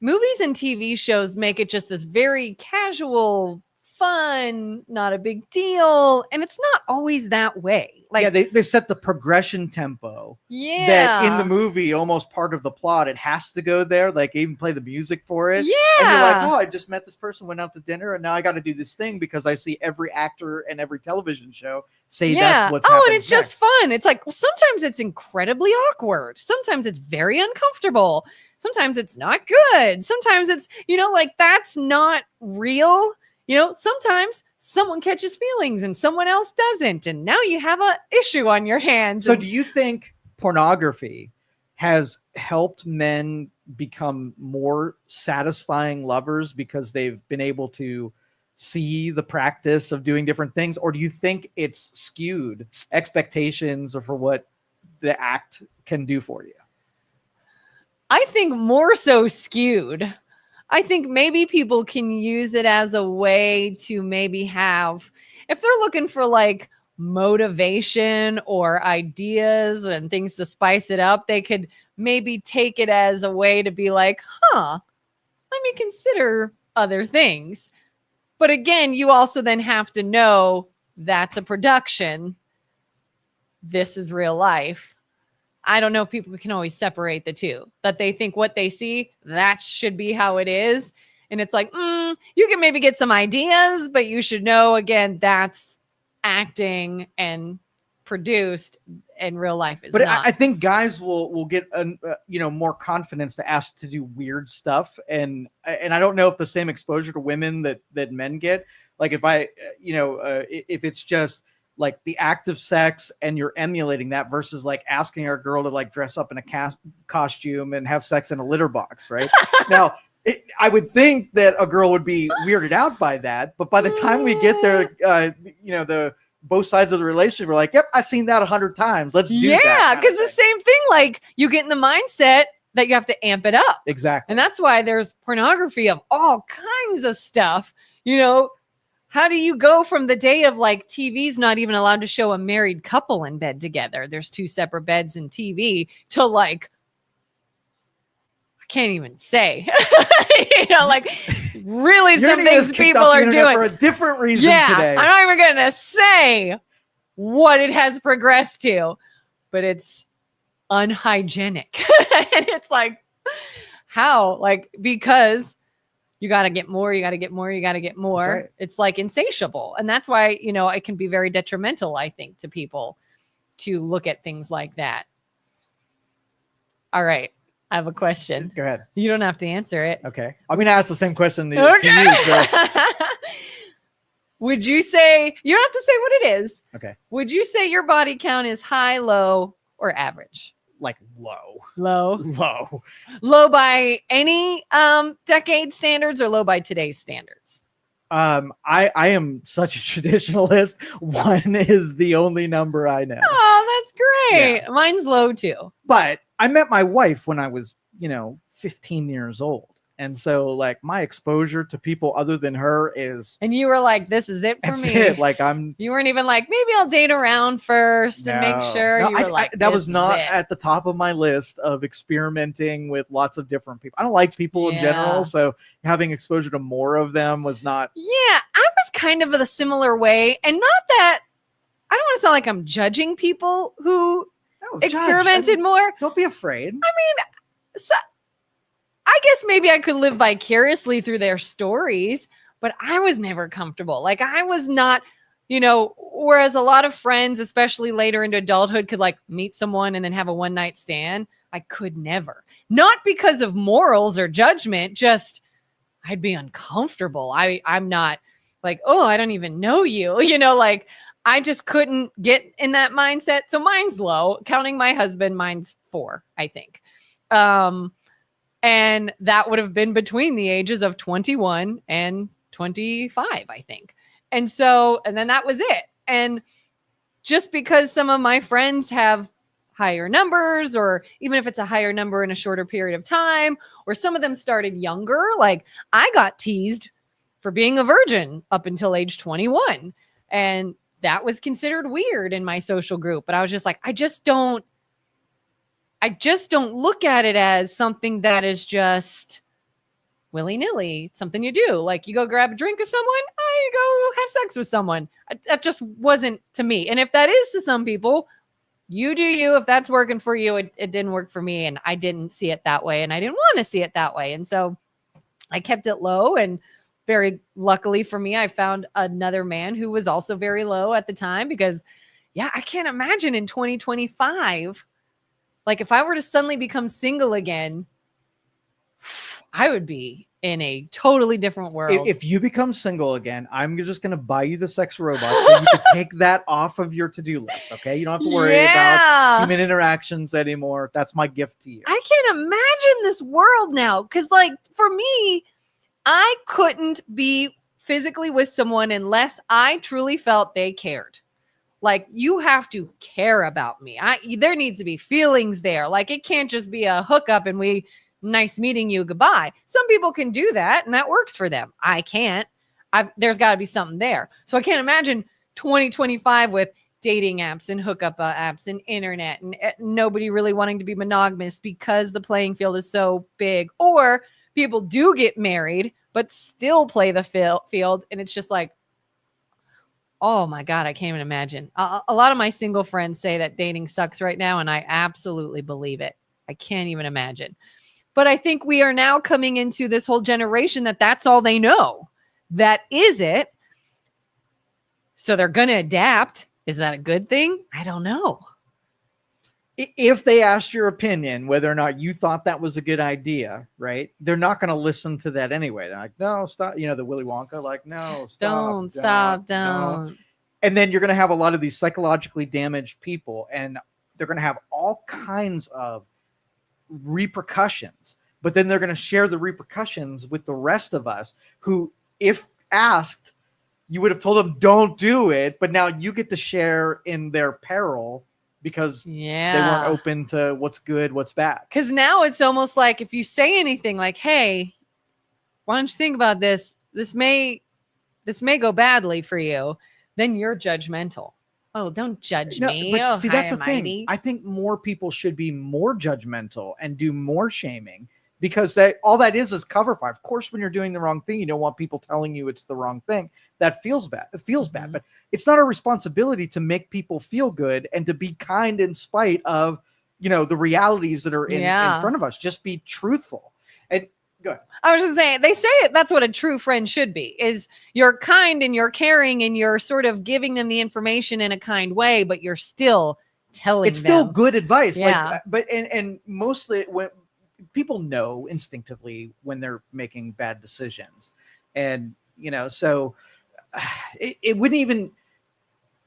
movies and TV shows make it just this very casual, fun, not a big deal. And it's not always that way. Like, they set the progression tempo. Yeah. That in the movie, almost part of the plot, it has to go there. Like, even play the music for it. Yeah. And you're like, oh, I just met this person, went out to dinner, and now I got to do this thing because I see every actor and every television show say that's what's happening. And it's just fun. It's like, well, sometimes it's incredibly awkward. Sometimes it's very uncomfortable. Sometimes it's not good. Sometimes it's, like that's not real. Sometimes someone catches feelings and someone else doesn't. And now you have an issue on your hands. So do you think pornography has helped men become more satisfying lovers because they've been able to see the practice of doing different things? Or do you think it's skewed expectations for what the act can do for you? I think more so skewed. I think maybe people can use it as a way to maybe have, if they're looking for like motivation or ideas and things to spice it up, they could maybe take it as a way to be like, let me consider other things. But again, you also then have to know that's a production. This is real life. I don't know if people can always separate the two, that they think what they see, that should be how it is. And it's like, you can maybe get some ideas, but you should know, again, that's acting and produced, and real life is but not. I think guys will get more confidence to ask to do weird stuff, and I don't know if the same exposure to women that men get. Like if if it's just like the act of sex and you're emulating that versus like asking our girl to like dress up in a costume and have sex in a litter box, right? Now, I would think that a girl would be weirded out by that, but by the time we get there, the both sides of the relationship, we're like, yep, I've seen that 100 times. Let's do that. Yeah, because the same thing, like you get in the mindset that you have to amp it up. Exactly. And that's why there's pornography of all kinds of stuff. How do you go from the day of like TV's not even allowed to show a married couple in bed together? There's 2 separate beds and TV to like, I can't even say, really Your some things people are doing for a different reason today. I'm not even going to say what it has progressed to, but it's unhygienic. And it's like, how? Like, because you got to get more, you got to get more, you got to get more. Right. It's like insatiable. And that's why, it can be very detrimental, I think, to people to look at things like that. All right. I have a question. Go ahead. You don't have to answer it. Okay. I'm going to ask the same question to you. So. Would you say, you don't have to say what it is. Okay. Would you say your body count is high, low, or average? Like low. Low by any decade standards or low by today's standards? I am such a traditionalist. 1 is the only number I know. Oh, that's great. Yeah. Mine's low too. But I met my wife when I was, 15 years old. And so like my exposure to people other than her is. And you were like, this is it for me. It. Like you weren't even like, maybe I'll date around first and make sure. No, you were like, that was not at the top of my list of experimenting with lots of different people. I don't like people in general. So having exposure to more of them was not. Yeah, I was kind of a similar way. And not that I don't want to sound like I'm judging people who experimented more. Don't be afraid. I mean, so I guess maybe I could live vicariously through their stories, but I was never comfortable. Like I was not, whereas a lot of friends, especially later into adulthood, could like meet someone and then have a one night stand. I could never. Not because of morals or judgment, just I'd be uncomfortable. I'm not like, oh, I don't even know you. Like I just couldn't get in that mindset. So mine's low. Counting my husband, mine's 4, I think. And that would have been between the ages of 21 and 25, I think. And then that was it. And just because some of my friends have higher numbers, or even if it's a higher number in a shorter period of time, or some of them started younger, like I got teased for being a virgin up until age 21. And that was considered weird in my social group. But I was just like, I just don't look at it as something that is just willy-nilly. It's something you do. Like you go grab a drink with someone, you go have sex with someone. That just wasn't to me. And if that is to some people, you do you. If that's working for you, it didn't work for me. And I didn't see it that way. And I didn't want to see it that way. And so I kept it low. And very luckily for me, I found another man who was also very low at the time because, I can't imagine in 2025, like if I were to suddenly become single again, I would be in a totally different world. If you become single again, I'm just going to buy you the sex robot so you can take that off of your to-do list. Okay. You don't have to worry about human interactions anymore. That's my gift to you. I can't imagine this world now. Cause like for me, I couldn't be physically with someone unless I truly felt they cared. Like, you have to care about me. There needs to be feelings there. Like, it can't just be a hookup and nice meeting you, goodbye. Some people can do that and that works for them. I can't. There's got to be something there. So I can't imagine 2025 with dating apps and hookup apps and internet and nobody really wanting to be monogamous because the playing field is so big. Or people do get married but still play the field, and it's just like, oh my God, I can't even imagine. A lot of my single friends say that dating sucks right now, and I absolutely believe it. I can't even imagine. But I think we are now coming into this whole generation that's all they know. That is it. So they're going to adapt. Is that a good thing? I don't know. If they asked your opinion, whether or not you thought that was a good idea, right? They're not going to listen to that anyway. They're like, no, stop. You know, the Willy Wonka, like, no, stop. Don't. And then you're going to have a lot of these psychologically damaged people, and they're going to have all kinds of repercussions. But then they're going to share the repercussions with the rest of us who, if asked, you would have told them, don't do it. But now you get to share in their peril because they weren't open to what's good, what's bad. Because now it's almost like if you say anything like, hey, why don't you think about this? This may go badly for you. Then you're judgmental. Oh, don't judge me. But see, that's the thing. I think more people should be more judgmental and do more shaming, because all that is cover fire. Of course, when you're doing the wrong thing, you don't want people telling you it's the wrong thing. That feels bad. It feels bad, but it's not our responsibility to make people feel good and to be kind in spite of, the realities that are in front of us. Just be truthful. And go ahead. I was just saying, they say that's what a true friend should be, is you're kind and you're caring and you're sort of giving them the information in a kind way, but you're still telling them. It's still good advice. Yeah. And mostly when people know instinctively when they're making bad decisions, and, so it wouldn't even,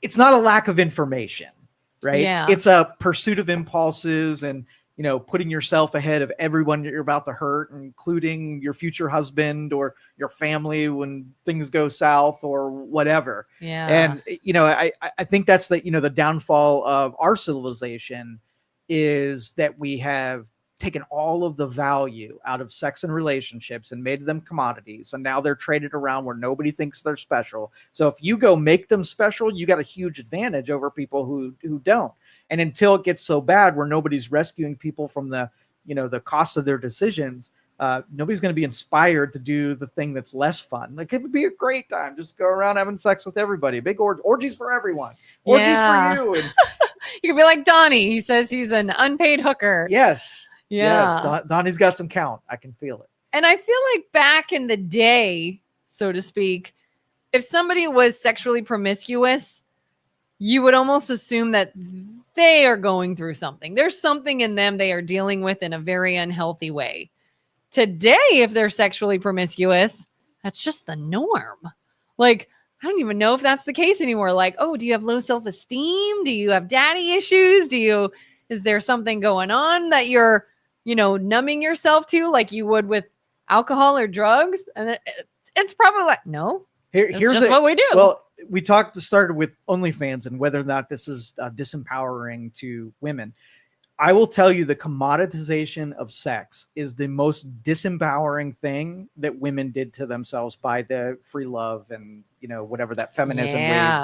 it's not a lack of information, right? Yeah. It's a pursuit of impulses and, putting yourself ahead of everyone you're about to hurt, including your future husband or your family when things go south or whatever. Yeah. And, I think that's the downfall of our civilization, is that we have taken all of the value out of sex and relationships and made them commodities. And now they're traded around where nobody thinks they're special. So if you go make them special, you got a huge advantage over people who don't. And until it gets so bad where nobody's rescuing people from the cost of their decisions, nobody's going to be inspired to do the thing that's less fun. Like, it would be a great time. Just go around having sex with everybody. Big orgies for everyone. Orgies for you. And you could be like Donnie. He says he's an unpaid hooker. Yes. Yeah. Yes. Donnie's got some count. I can feel it. And I feel like back in the day, so to speak, if somebody was sexually promiscuous, you would almost assume that they are going through something. There's something in them they are dealing with in a very unhealthy way. Today, if they're sexually promiscuous, that's just the norm. Like, I don't even know if that's the case anymore. Like, oh, do you have low self-esteem? Do you have daddy issues? Is there something going on that you're, numbing yourself to like you would with alcohol or drugs? And it's probably like, no, here's just what we do. Well, we started with OnlyFans and whether or not this is disempowering to women. I will tell you, the commoditization of sex is the most disempowering thing that women did to themselves by the free love and, whatever that feminism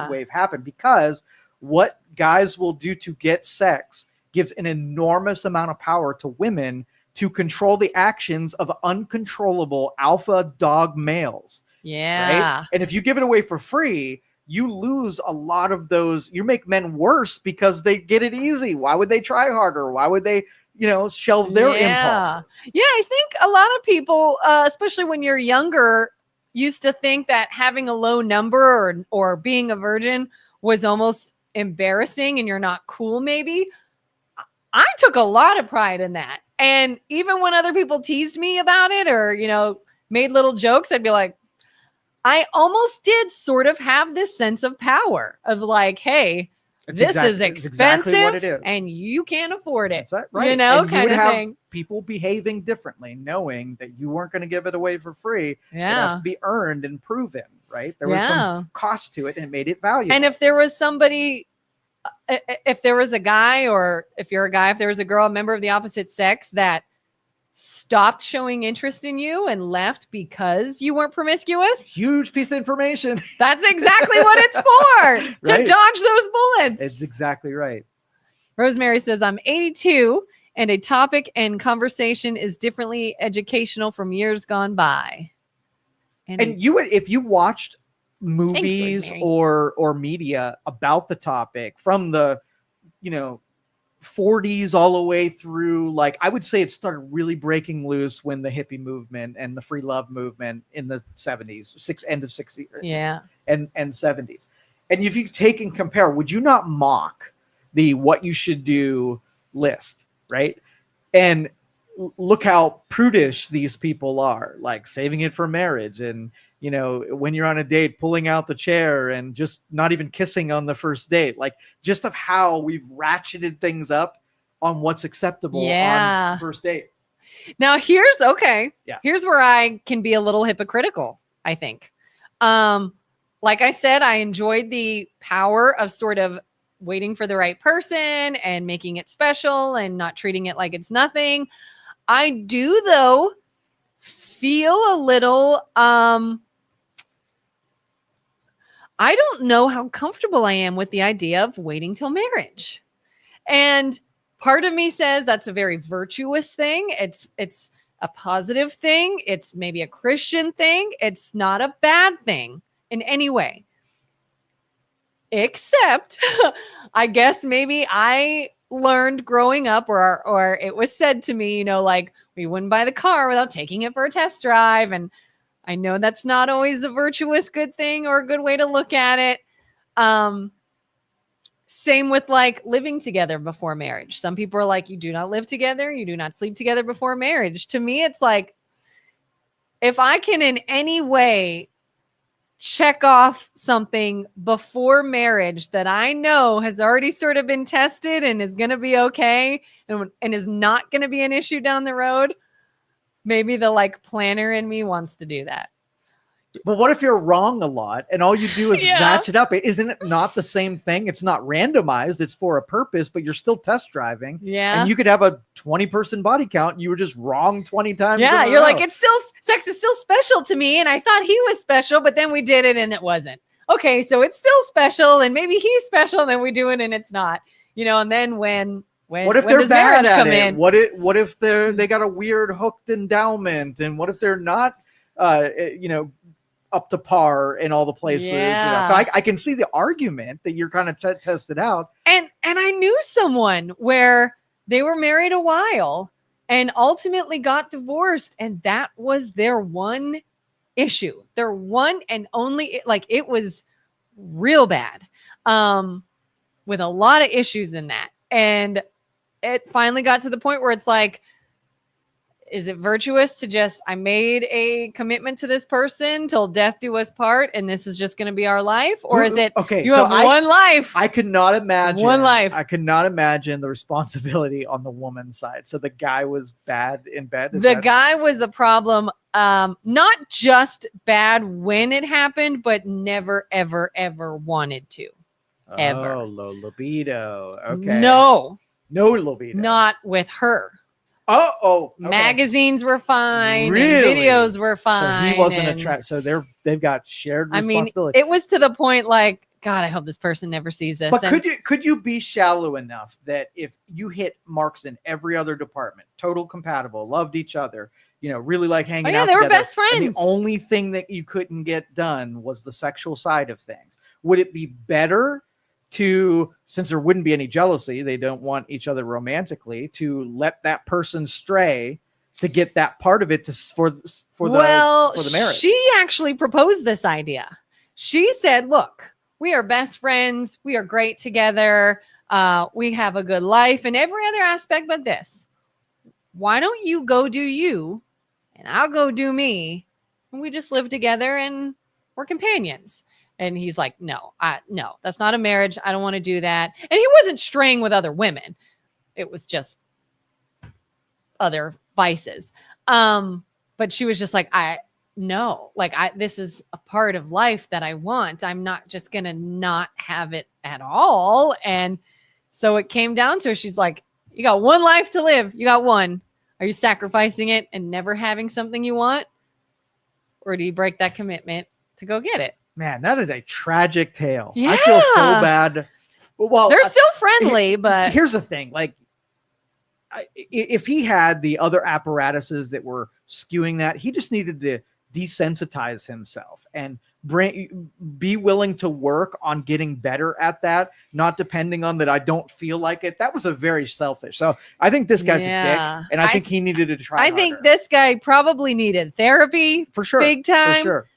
wave happened, because what guys will do to get sex gives an enormous amount of power to women to control the actions of uncontrollable alpha dog males. Yeah. Right? And if you give it away for free, you lose a lot of those. You make men worse because they get it easy. Why would they try harder? Why would they, shelve their impulses? Yeah, I think a lot of people, especially when you're younger, used to think that having a low number or being a virgin was almost embarrassing and you're not cool, maybe. I took a lot of pride in that. And even when other people teased me about it or, made little jokes, I'd be like, I almost did sort of have this sense of power of like, hey, this is expensive exactly what it is, and you can't afford it. That's right. And kind of thing. People behaving differently, knowing that you weren't going to give it away for free. Yeah. It has to be earned and proven, right? There was some cost to it and it made it valuable. And if there was somebody if there was a guy, or if you're a guy, if there was a girl, a member of the opposite sex that stopped showing interest in you and left because you weren't promiscuous, Huge piece of information. that's exactly what it's for. Right. To dodge those bullets. It's exactly right. Rosemary says, I'm 82 and a topic and conversation is differently educational from years gone by. And you would, if you watched movies Rosemary. or media about the topic from the, 40s all the way through, like, I would say it started really breaking loose when the hippie movement and the free love movement in the 70s, end of 60s yeah, and 70s. And if you take and compare, would you not mock the what you should do list, right? And look how prudish these people are, like saving it for marriage. And, when you're on a date, pulling out the chair and just not even kissing on the first date, like just of how we've ratcheted things up on what's acceptable on first date. Now here's Yeah. Here's where I can be a little hypocritical, I think. Like I said, I enjoyed the power of sort of waiting for the right person and making it special and not treating it like it's nothing. I do, though, feel a little, I don't know how comfortable I am with the idea of waiting till marriage. And part of me says that's a very virtuous thing. It's a positive thing. It's maybe a Christian thing. It's not a bad thing in any way. Except, I guess maybe I learned growing up, or it was said to me, like we wouldn't buy the car without taking it for a test drive. And I know that's not always the virtuous good thing or a good way to look at it. Same with like living together before marriage. Some people are like, you do not live together. You do not sleep together before marriage. To me, it's like, if I can in any way check off something before marriage that I know has already sort of been tested and is going to be okay and is not going to be an issue down the road, maybe the like planner in me wants to do that. But what if you're wrong a lot and all you do is ratchet up? Isn't it not the same thing? It's not randomized. It's for a purpose, but you're still test driving. Yeah. And you could have a 20-person body count. And you were just wrong 20 times. Yeah. You're like, sex is still special to me. And I thought he was special, but then we did it and it wasn't. Okay. So it's still special and maybe he's special and then we do it and it's not, and then when what if they're bad at it? What if they got a weird hooked endowment? And what if they're not, up to par in all the places? Yeah. So I can see the argument that you're kind of tested out. And I knew someone where they were married a while and ultimately got divorced. And that was their one issue, their one and only, like it was real bad, with a lot of issues in that. And it finally got to the point where it's like, is it virtuous to just, I made a commitment to this person till death do us part, and this is just going to be our life? Or is it, you have one life? I could not imagine. One life. I could not imagine the responsibility on the woman's side. So the guy was bad in bed? The guy was the problem. Not just bad when it happened, but never, ever, ever wanted to. Ever. Oh, low libido. Okay. No libido. Not with her. Okay. Magazines were fine. Really? And videos were fine. So he wasn't attracted. So they've got shared responsibility. It was to the point like, God, I hope this person never sees this. But could you be shallow enough that if you hit marks in every other department, total compatible, loved each other, really like hanging out they together, were best friends. and the only thing that you couldn't get done was the sexual side of things. Would it be better to, since there wouldn't be any jealousy, they don't want each other romantically, to let that person stray to get that part of it for the marriage? She actually proposed this idea. She said, look, we are best friends. We are great together. We have a good life and every other aspect but this. Why don't you go do you and I'll go do me, and we just live together and we're companions? And he's like, no, that's not a marriage. I don't want to do that. And he wasn't straying with other women. It was just other vices. But she was just like, no, like this is a part of life that I want. I'm not just going to not have it at all. And so it came down to, she's like, you got one life to live. You got one. Are you sacrificing it and never having something you want? Or do you break that commitment to go get it? Man, that is a tragic tale. Yeah. I feel so bad. Well, they're still friendly, but here's the thing. Like, if he had the other apparatuses that were skewing that, he just needed to desensitize himself and be willing to work on getting better at that, not depending on that I don't feel like it. That was a very selfish. So I think this guy's a dick, and I think he needed to try harder. think this guy probably needed therapy for sure, big time. For sure.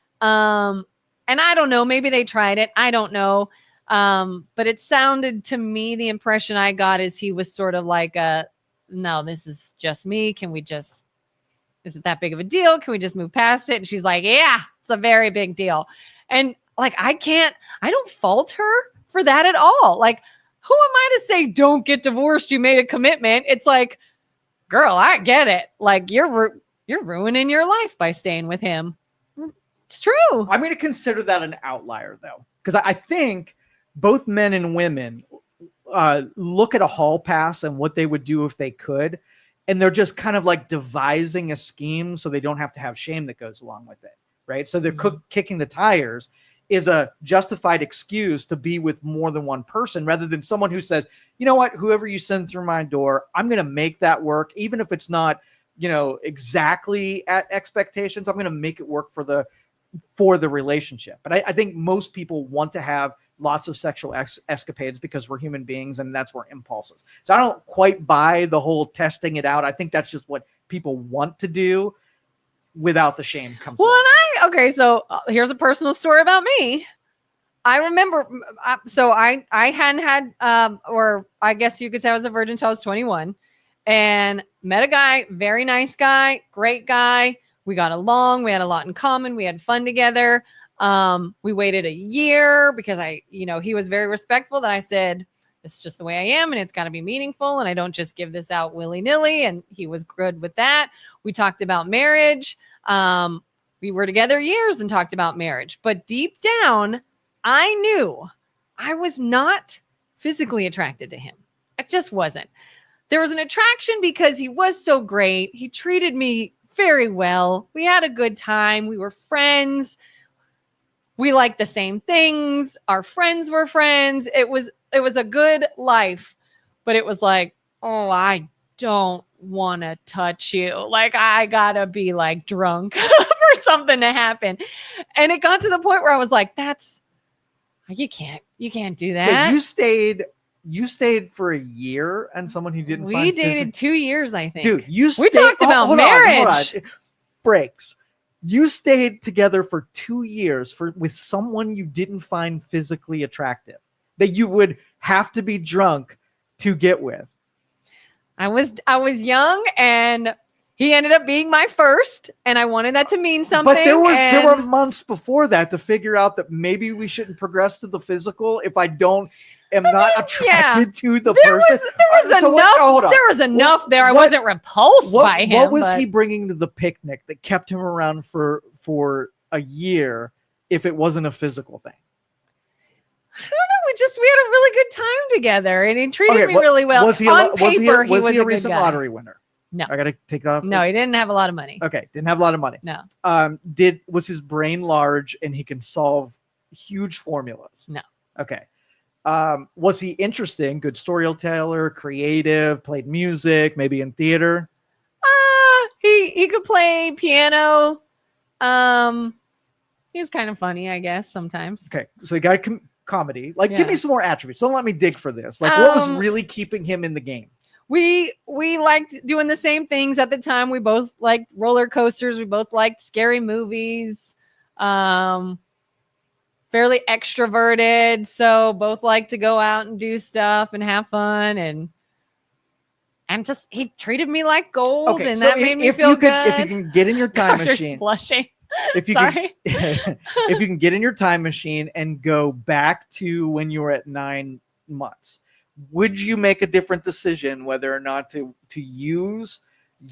And I don't know, maybe they tried it. I don't know. But it sounded to me, the impression I got is he was sort of like no, this is just me. Is it that big of a deal? Can we just move past it? And she's like, yeah, it's a very big deal. And like, I don't fault her for that at all. Like, who am I to say, don't get divorced? You made a commitment. It's like, girl, I get it. Like, you're ruining your life by staying with him. It's true. I'm going to consider that an outlier, though, because I think both men and women look at a hall pass and what they would do if they could, and they're just kind of like devising a scheme so they don't have to have shame that goes along with it, right? So they're kicking the tires is a justified excuse to be with more than one person, rather than someone who says, you know what, whoever you send through my door, I'm going to make that work, even if it's not, exactly at expectations. I'm going to make it work for the relationship. But I think most people want to have lots of sexual escapades because we're human beings, and that's where impulses. So I don't quite buy the whole testing it out. I think that's just what people want to do without the shame comes. Well, so here's a personal story about me. I remember, so I hadn't had, or I guess you could say I was a virgin until I was 21, and met a guy, very nice guy, great guy. We got along. We had a lot in common. We had fun together. We waited a year because he was very respectful that I said, it's just the way I am and it's got to be meaningful. And I don't just give this out willy nilly. And he was good with that. We talked about marriage. We were together years and talked about marriage, but deep down, I knew I was not physically attracted to him. I just wasn't. There was an attraction because he was so great. He treated me very well. We had a good time. We were friends. We liked the same things. Our friends were friends. It was a good life, but it was like, oh, I don't want to touch you. Like, I gotta be like drunk for something to happen. And it got to the point where I was like, you can't do that. Wait, you stayed for a year and someone who didn't We dated 2 years, I think. Dude, we talked about marriage. Breaks. You stayed together for 2 years with someone you didn't find physically attractive, that you would have to be drunk to get with. I was young, and he ended up being my first, and I wanted that to mean something. But there were months before that to figure out that maybe we shouldn't progress to the physical if I am not attracted to the person. There was enough there. I wasn't repulsed by him. What was he bringing to the picnic that kept him around for a year if it wasn't a physical thing? I don't know. We had a really good time together, and he treated me really well. Was he a recent lottery winner? No. I got to take that off. No, he didn't have a lot of money. Okay, didn't have a lot of money. No. Was his brain large and he can solve huge formulas? No. Okay. Was he interesting? Good storyteller, creative, played music, maybe in theater? He could play piano. He's kind of funny, I guess, sometimes. Okay, so he got comedy. Like, give me some more attributes. Don't let me dig for this. Like, what was really keeping him in the game? We liked doing the same things at the time. We both liked roller coasters. We both liked scary movies. Fairly extroverted, so both like to go out and do stuff and have fun, and just he treated me like gold, okay, and so that made me feel good. If you can get in your time machine, blushing. If you can get in your time machine and go back to when you were at 9 months, would you make a different decision whether or not to use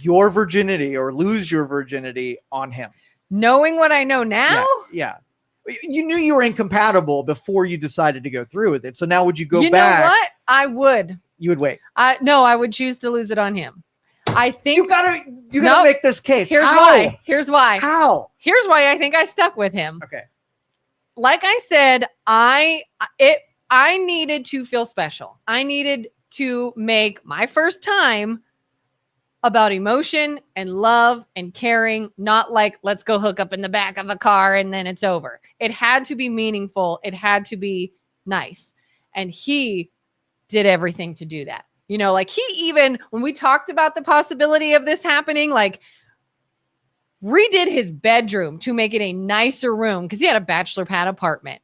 your virginity or lose your virginity on him? Knowing what I know now, Yeah. You knew you were incompatible before you decided to go through with it. So now would you go you back? know what? I would. You would wait. No, I would choose to lose it on him. I think You gotta Nope. make this case. Here's How? why. Here's why. How? Here's why I think I stuck with him. Okay. Like I said, I needed to feel special. I needed to make my first time about emotion and love and caring, not like let's go hook up in the back of a car and then it's over. It had to be meaningful. It had to be nice. And he did everything to do that. You know, like he even, when we talked about the possibility of this happening, like redid his bedroom to make it a nicer room because he had a bachelor pad apartment,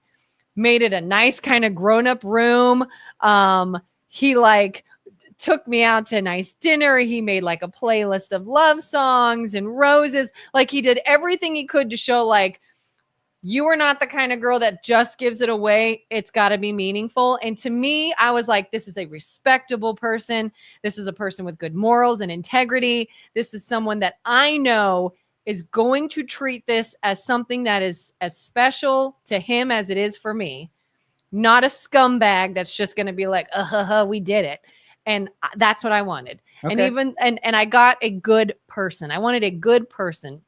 made it a nice kind of grown-up room. He like took me out to a nice dinner. He made like a playlist of love songs and roses. Like he did everything he could to show like, you are not the kind of girl that just gives it away. It's got to be meaningful. And to me, I was like, this is a respectable person. This is a person with good morals and integrity. This is someone that I know is going to treat this as something that is as special to him as it is for me. Not a scumbag that's just going to be like, we did it. And that's what I wanted. Okay. And even, and I got a good person. I wanted a good person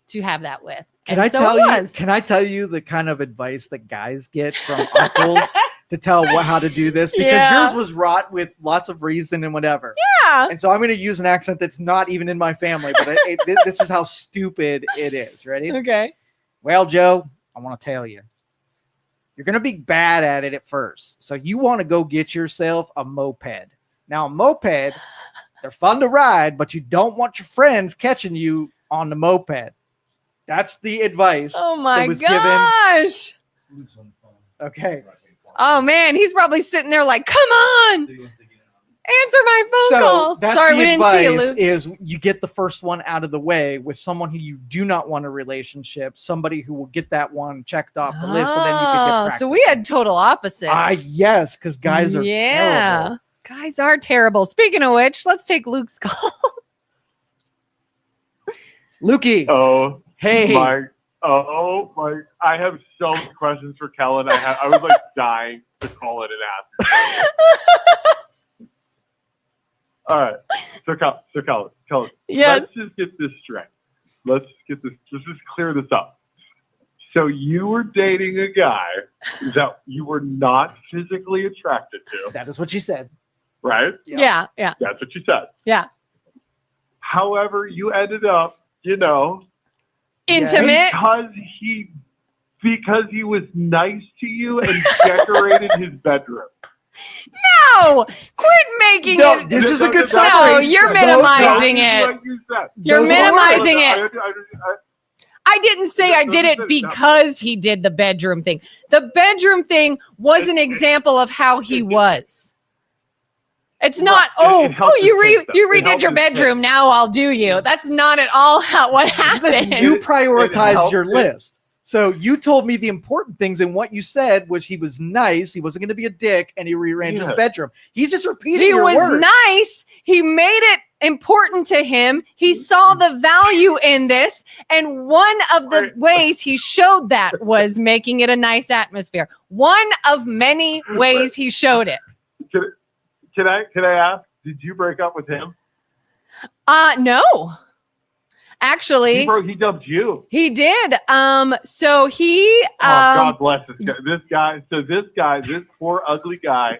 to have that with. Can I tell you the kind of advice that guys get from uncles to tell how to do this? Because yours was wrought with lots of reason and whatever. Yeah. And so I'm going to use an accent that's not even in my family, but this is how stupid it is. Ready? Okay. Well, Joe, I want to tell you, you're going to be bad at it at first. So you want to go get yourself a moped. Now, a moped, they're fun to ride, but you don't want your friends catching you on the moped. That's the advice. Oh my was gosh. Given. Okay. Oh man, he's probably sitting there like, come on. Answer my phone call. That's Sorry, the we didn't see you, advice Luke. is you get the first one out of the way with someone who you do not want a relationship, somebody who will get that one checked off the list, so then you can get So we had total opposites. yes, because guys are terrible. Guys are terrible. Speaking of which, let's take Luke's call. Lukey. Oh, hey. my. I have so many questions for Kelin. I was like dying to call it and ask. All right. So Kelin, Yes. let's just get this straight. Let's just clear this up. So you were dating a guy that you were not physically attracted to. That is what she said. Right? Yeah. That's what you said. Yeah. However, you ended up, Intimate. because he was nice to you and decorated his bedroom. No, quit making it. This is a good No, summary. you're minimizing it. Like you said. You're minimizing it. I- I didn't say I did it because he did the bedroom thing. The bedroom thing was an example of how he was. It's not, you redid your bedroom, now I'll do you. That's not at all what happened. Listen, you prioritized your list. So you told me the important things, and what you said was he was nice, he wasn't going to be a dick, and he rearranged his bedroom. He's just repeating your words. He was nice. He made it important to him. He saw the value in this, and one of the ways he showed that was making it a nice atmosphere. One of many ways he showed it. Can I ask, did you break up with him? No. Actually, he dumped you. He did. So he God bless this guy. So this poor ugly guy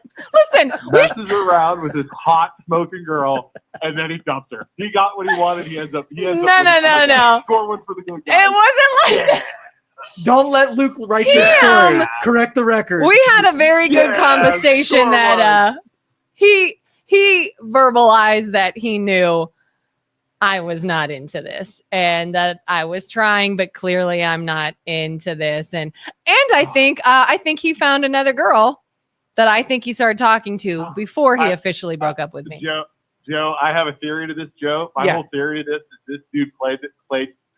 listen, messes around with this hot smoking girl, and then he dumped her. He got what he wanted. He ends up No. Score one for the good guy. It wasn't like Don't let Luke write this story. Correct the record. We had a very good conversation that he verbalized that he knew I was not into this and that I was trying, but clearly I'm not into this. And I think he found another girl that I think he started talking to before he officially broke up with me. Joe, I have a theory to this, Joe. My whole theory to this is this dude played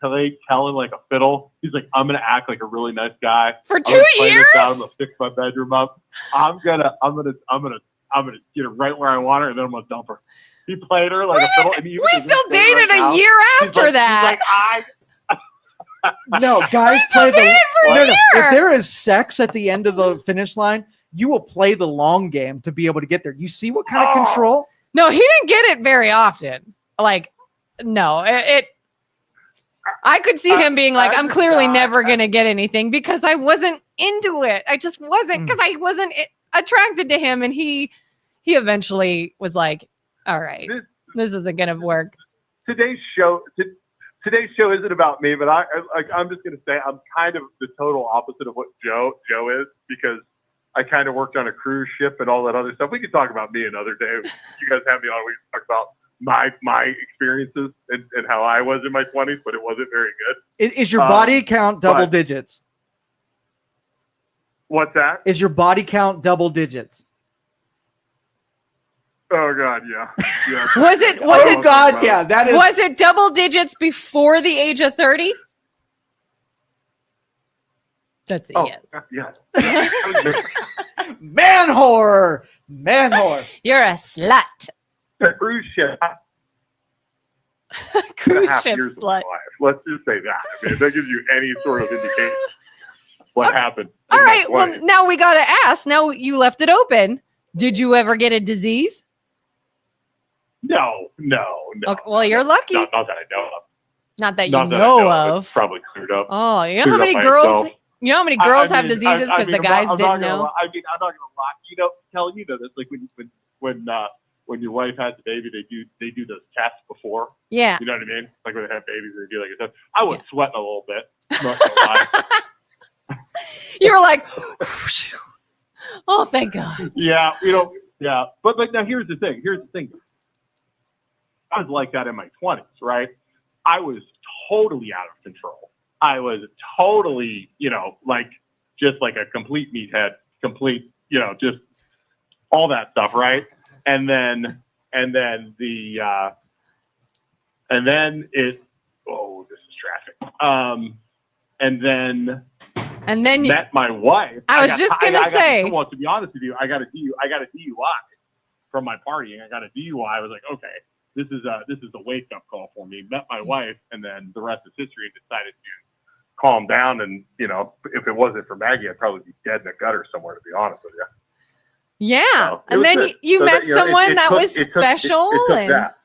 Kelin like a fiddle. He's like, I'm gonna act like a really nice guy for 2 years. I'm gonna fix my bedroom up. I'm gonna get her right where I want her, and then I'm gonna dump her. He played her like a fiddle. And we still dated a year after that. No, guys play the it for a no. year. If there is sex at the end of the finish line, you will play the long game to be able to get there. You see what kind of control? No, he didn't get it very often. Like, no, I could see him being like, I'm clearly never going to get anything because I wasn't into it. I just wasn't, because I wasn't attracted to him. And he eventually was like, all right, this isn't going to work. Today's show isn't about me, but I'm just going to say I'm kind of the total opposite of what Joe is, because I kind of worked on a cruise ship and all that other stuff. We could talk about me another day. You guys have me on. We can talk about my experiences and how I was in my 20s, but it wasn't very good. Is your body count double digits? What's that? Is your body count double digits? Oh God, yeah. Was it? Oh God, yeah. That is. Was it double digits before the age of 30? That's it. Yeah. Man whore. You're a slut. The cruise ship. Cruise 2.5 ship years of slut. my life. Let's just say that. I mean, if that gives you any sort of indication what happened. All in my right. Well, 20s. now we got to ask. Now you left it open. Did you ever get a disease? No. Okay, well, you're lucky. Not that I know of. Not that you Not that I know of. of. It's probably cleared up. Oh, you know Cleared how many up by girls? itself. You know how many girls have mean, diseases because the guys didn't know? I'm not gonna lie. You know, Kelly, you know this. Like when your wife has a baby, they do those tests before. Yeah. You know what I mean? Like when they have babies, they do like a test. I was sweating a little bit. I'm not gonna lie. You were like, oh, thank God. Yeah, yeah. But like now, here's the thing. I was like that in my 20s, right? I was totally out of control. I was totally, like just like a complete meathead, just all that stuff, right? And then this is traffic. And then met my wife. I was just gonna say. Well, to be honest with you, I got a DUI from my partying. I got a DUI. I was like, okay, this is a wake up call for me. Met my wife, and then the rest is history. And decided to calm down. And if it wasn't for Maggie, I'd probably be dead in a gutter somewhere. To be honest with you. Yeah, So, and then you met someone that was special, and that,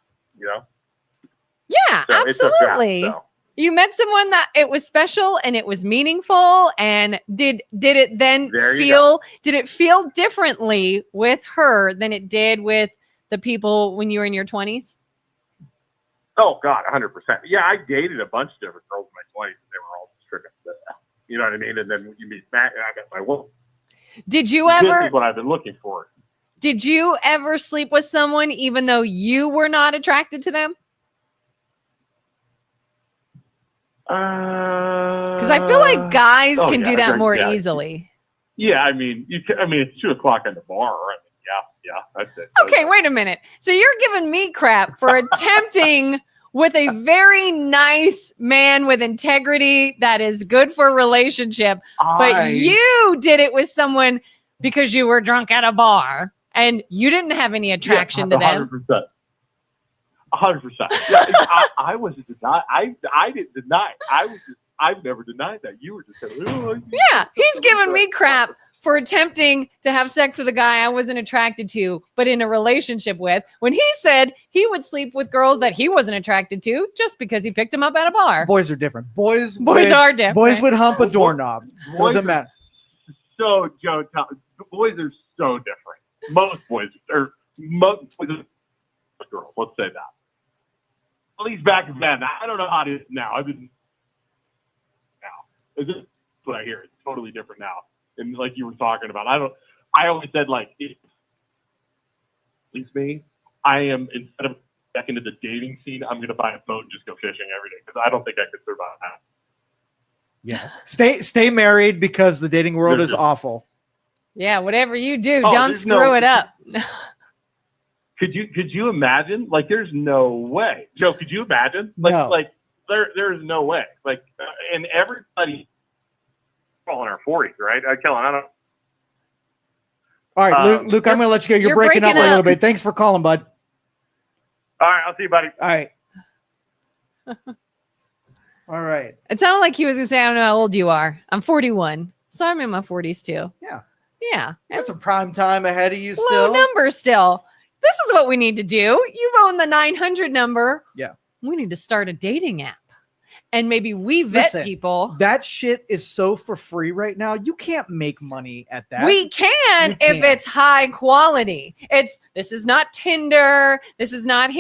yeah, So absolutely. It took that, so. You met someone that it was special and it was meaningful. And did it then did it feel differently with her than it did with the people when you were in your 20s? Oh God, 100%. Yeah, I dated a bunch of different girls in my 20s, and they were all stricken. You know what I mean? And then you meet Matt, and I met my woman. Did you ever? This is what I've been looking for. Did you ever sleep with someone even though you were not attracted to them? Because I feel like guys can do that more easily. Yeah, I mean, it's 2:00 in the bar. I mean, yeah, that's it. Okay, wait a minute. So you're giving me crap for attempting with a very nice man with integrity that is good for a relationship, but you did it with someone because you were drunk at a bar and you didn't have any attraction to them. 100%. 100%. Yeah, I wasn't denied. I didn't deny it. I've never denied that. You were just saying, yeah, he's giving me crap for attempting to have sex with a guy I wasn't attracted to, but in a relationship with, when he said he would sleep with girls that he wasn't attracted to just because he picked them up at a bar. Boys are different. Boys are different. Boys would hump a doorknob. Doesn't matter. So, Joe, boys are so different. Most boys are girls. Let's say that. At least back then. I don't know how it is now. Now. Is this what I hear? It's totally different now. And like you were talking about, I always said, like, at least me, I am, instead of back into the dating scene, I'm going to buy a boat and just go fishing every day because I don't think I could survive that. Yeah. Stay married because the dating world is awful. Yeah. Whatever you do, don't screw it up. Could you imagine? Like, there's no way. Joe, could you imagine? Like, there's no way. Like, and everybody all in our 40s, right? Kellen, I don't. All right, Luke, I'm going to let you go. You're breaking up a little bit. Thanks for calling, bud. All right, I'll see you, buddy. All right. All right. It sounded like he was going to say, I don't know how old you are. I'm 41. So I'm in my 40s too. Yeah. Yeah. You got some prime time ahead of you Low still. number still. This is what we need to do. You've owned the 900 number. Yeah. We need to start a dating app. And maybe we vet Listen, people. That shit is so for free right now. You can't make money at that. We can if can't. it's high quality. This is not Tinder. This is not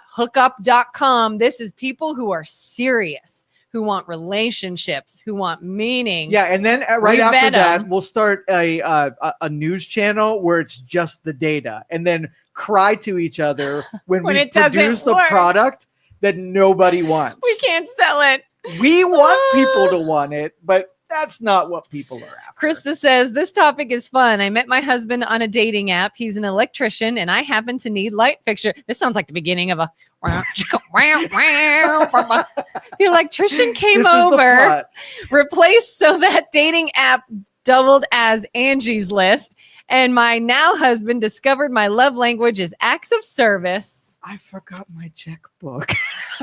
hookup.com. This is people who are serious, who want relationships, who want meaning. Yeah, and then right We after vet that, 'em. we'll start a news channel where it's just the data, and then cry to each other when When we it doesn't produce a work. product that nobody wants. We can't sell it. We want people to want it, but that's not what people are after. Krista says, this topic is fun. I met my husband on a dating app. He's an electrician, and I happen to need light fixture. This sounds like the beginning of a... The electrician came This is the over, plot. replaced so that dating app doubled as Angie's List, and my now husband discovered my love language is acts of service. I forgot my checkbook.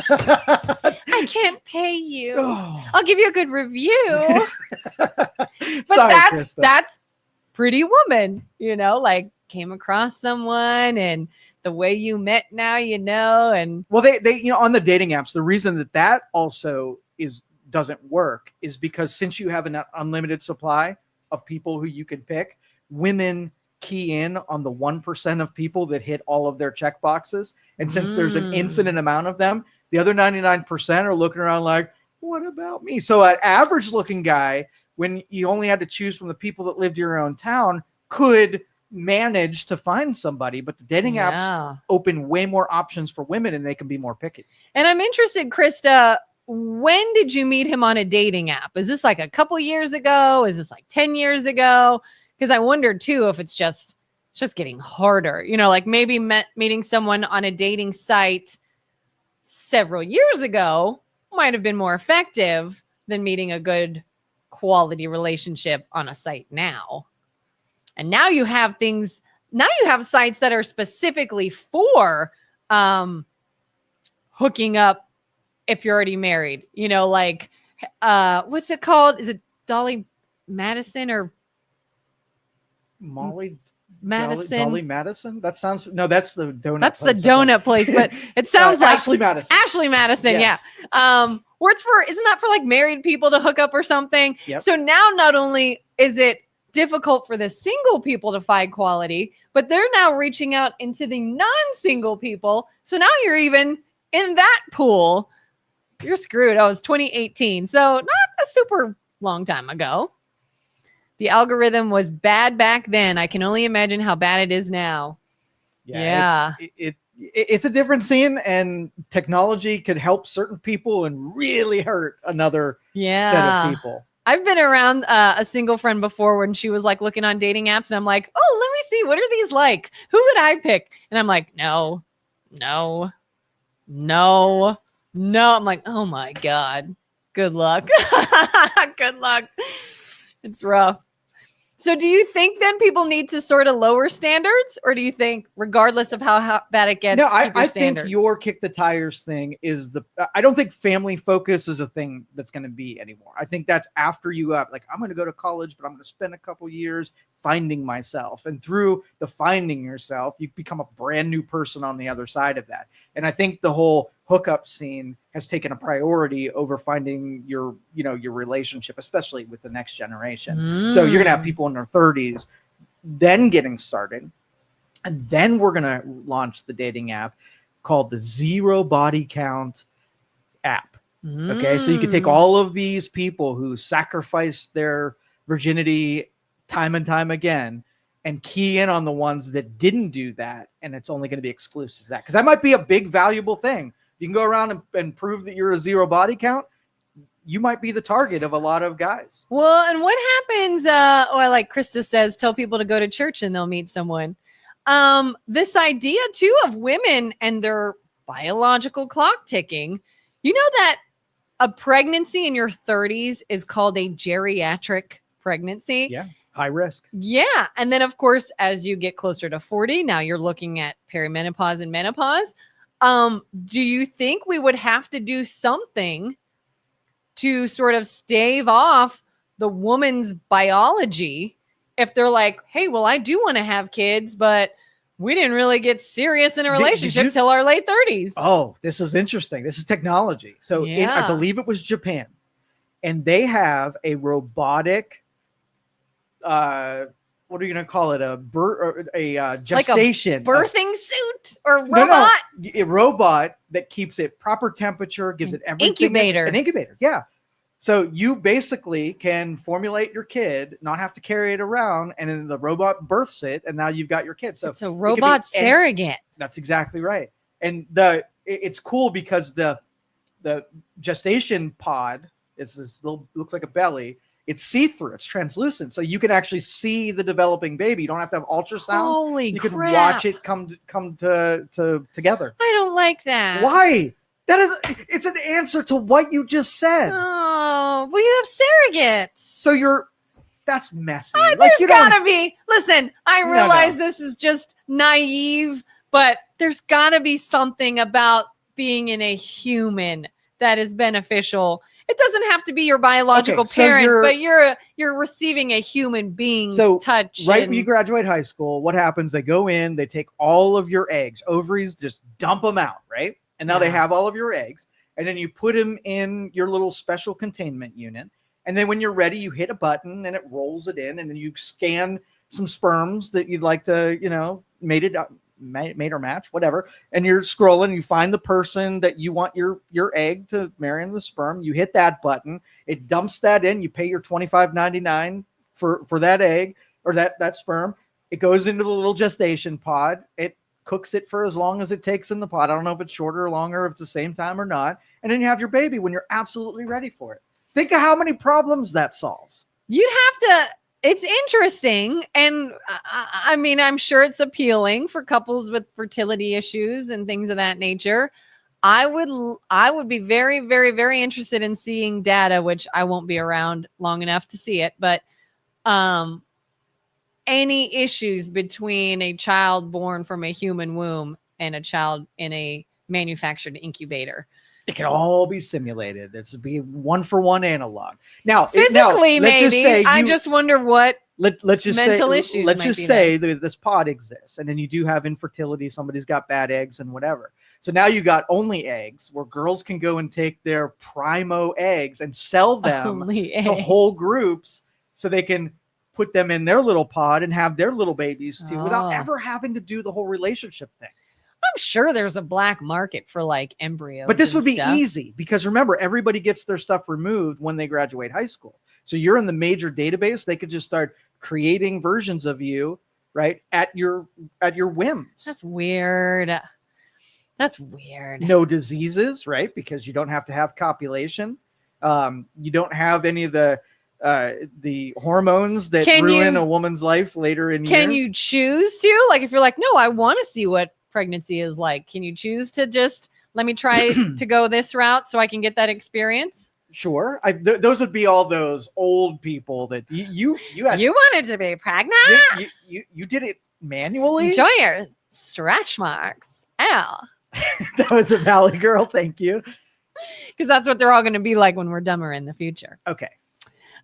I can't pay you. Oh. I'll give you a good review. But Sorry, that's Krista. Pretty Woman, like came across someone and the way you met now, and Well, they on the dating apps, the reason that also doesn't work is because since you have an unlimited supply of people who you can pick, women key in on the 1% of people that hit all of their check boxes. And since there's an infinite amount of them, the other 99% are looking around like, what about me? So an average looking guy, when you only had to choose from the people that lived in your own town, could manage to find somebody, but the dating apps open way more options for women and they can be more picky. And I'm interested, Krista, when did you meet him on a dating app? Is this like a couple years ago? Is this like 10 years ago? Because I wondered too if it's just getting harder. Like maybe meeting someone on a dating site several years ago might have been more effective than meeting a good quality relationship on a site now. And now you have sites that are specifically for hooking up if you're already married. Like what's it called? Is it Dolly Madison or Molly Madison? Dolly Madison? That's the donut. That's place, the donut place, but it sounds like Ashley Madison. Ashley Madison, Yes. yeah. Where isn't that for like married people to hook up or something? Yep. So now not only is it difficult for the single people to find quality, but they're now reaching out into the non-single people. So now you're even in that pool. You're screwed. Oh, it's 2018. So not a super long time ago. The algorithm was bad back then. I can only imagine how bad it is now. Yeah. It's a different scene, and technology could help certain people and really hurt another set of people. I've been around a single friend before when she was like looking on dating apps, and I'm like, oh, let me see. What are these like? Who would I pick? And I'm like, no. I'm like, oh my God. Good luck. Good luck. It's rough. So do you think then people need to sort of lower standards, or do you think regardless of how bad it gets? No, I think standards? your kick the tires thing is I don't think family focus is a thing that's going to be anymore. I think that's after you have I'm going to go to college, but I'm going to spend a couple years finding myself. And through the finding yourself, you become a brand new person on the other side of that. And I think the whole hookup scene has taken a priority over finding your relationship, especially with the next generation. So you're going to have people in their 30s then getting started. And then we're going to launch the dating app called the Zero Body Count app. Okay. So you can take all of these people who sacrificed their virginity time and time again and key in on the ones that didn't do that. And it's only going to be exclusive to that. Because that might be a big, valuable thing. You can go around and prove that you're a zero body count. You might be the target of a lot of guys. Well, and what happens? Like Krista says, tell people to go to church and they'll meet someone. This idea too of women and their biological clock ticking. You know that a pregnancy in your 30s is called a geriatric pregnancy. Yeah. High risk. Yeah. And then of course, as you get closer to 40, now you're looking at perimenopause and menopause. Do you think we would have to do something to sort of stave off the woman's biology if they're like, hey, well, I do want to have kids, but we didn't really get serious in a relationship till our late 30s. Oh, this is interesting. This is technology. So I believe it was Japan, and they have a robotic, what are you going to call it? A gestation. Like a birthing suit or robot? No, a robot that keeps it proper temperature, gives it everything. Incubator. An incubator, yeah. So you basically can formulate your kid, not have to carry it around, and then the robot births it, and now you've got your kid. So it's a robot surrogate. That's exactly right. And it's cool because the gestation pod is this little, looks like a belly. It's see-through. It's translucent, so you can actually see the developing baby. You don't have to have ultrasound. Holy you crap. can watch it come together. I don't like that. Why? It's an answer to what you just said. Oh, well, you have surrogates. So that's messy. There's gotta be. Listen, I realize this is just naive, but there's gotta be something about being in a human that is beneficial. It doesn't have to be your biological parent, but you're receiving a human being's touch. Right when you graduate high school, what happens? They go in, they take all of your eggs, ovaries, just dump them out, right? And now they have all of your eggs, and then you put them in your little special containment unit. And then when you're ready, you hit a button and it rolls it in, and then you scan some sperms that you'd like to, mate or match, whatever. And you're scrolling, you find the person that you want your egg to marry in the sperm. You hit that button, it dumps that in. You pay your $25.99 for that egg or that sperm. It goes into the little gestation pod. It cooks it for as long as it takes in the pot. I don't know if it's shorter or longer, if it's the same time or not. And then you have your baby when you're absolutely ready for it. Think of how many problems that solves. You'd have to, it's interesting. And I mean, I'm sure it's appealing for couples with fertility issues and things of that nature. I would be very, very, very interested in seeing data, which I won't be around long enough to see it, but any issues between a child born from a human womb and a child in a manufactured incubator. It can all be simulated. It's be 1-for-1 analog. Now, physically, maybe. I just wonder what let's just mental say, issues. Let's just say that this pod exists, and then you do have infertility. Somebody's got bad eggs and whatever. So now you got only eggs, where girls can go and take their primo eggs and sell them to whole groups, so they can put them in their little pod and have their little babies too, without ever having to do the whole relationship thing. I'm sure there's a black market for like embryos. But this would be easy because remember, everybody gets their stuff removed when they graduate high school. So you're in the major database. They could just start creating versions of you, right, at your whims. That's weird. No diseases, right? Because you don't have to have copulation. You don't have any of the hormones that ruin a woman's life later in years. Can you choose to? Like, if you're like, no, I want to see what pregnancy is like, can you choose to just let me try to go this route so I can get that experience? Sure. Those would be all those old people that you wanted to be pregnant. You did it manually. Enjoy your stretch marks. Ow. That was a Valley girl. Thank you. Because that's what they're all going to be like when we're dumber in the future. Okay.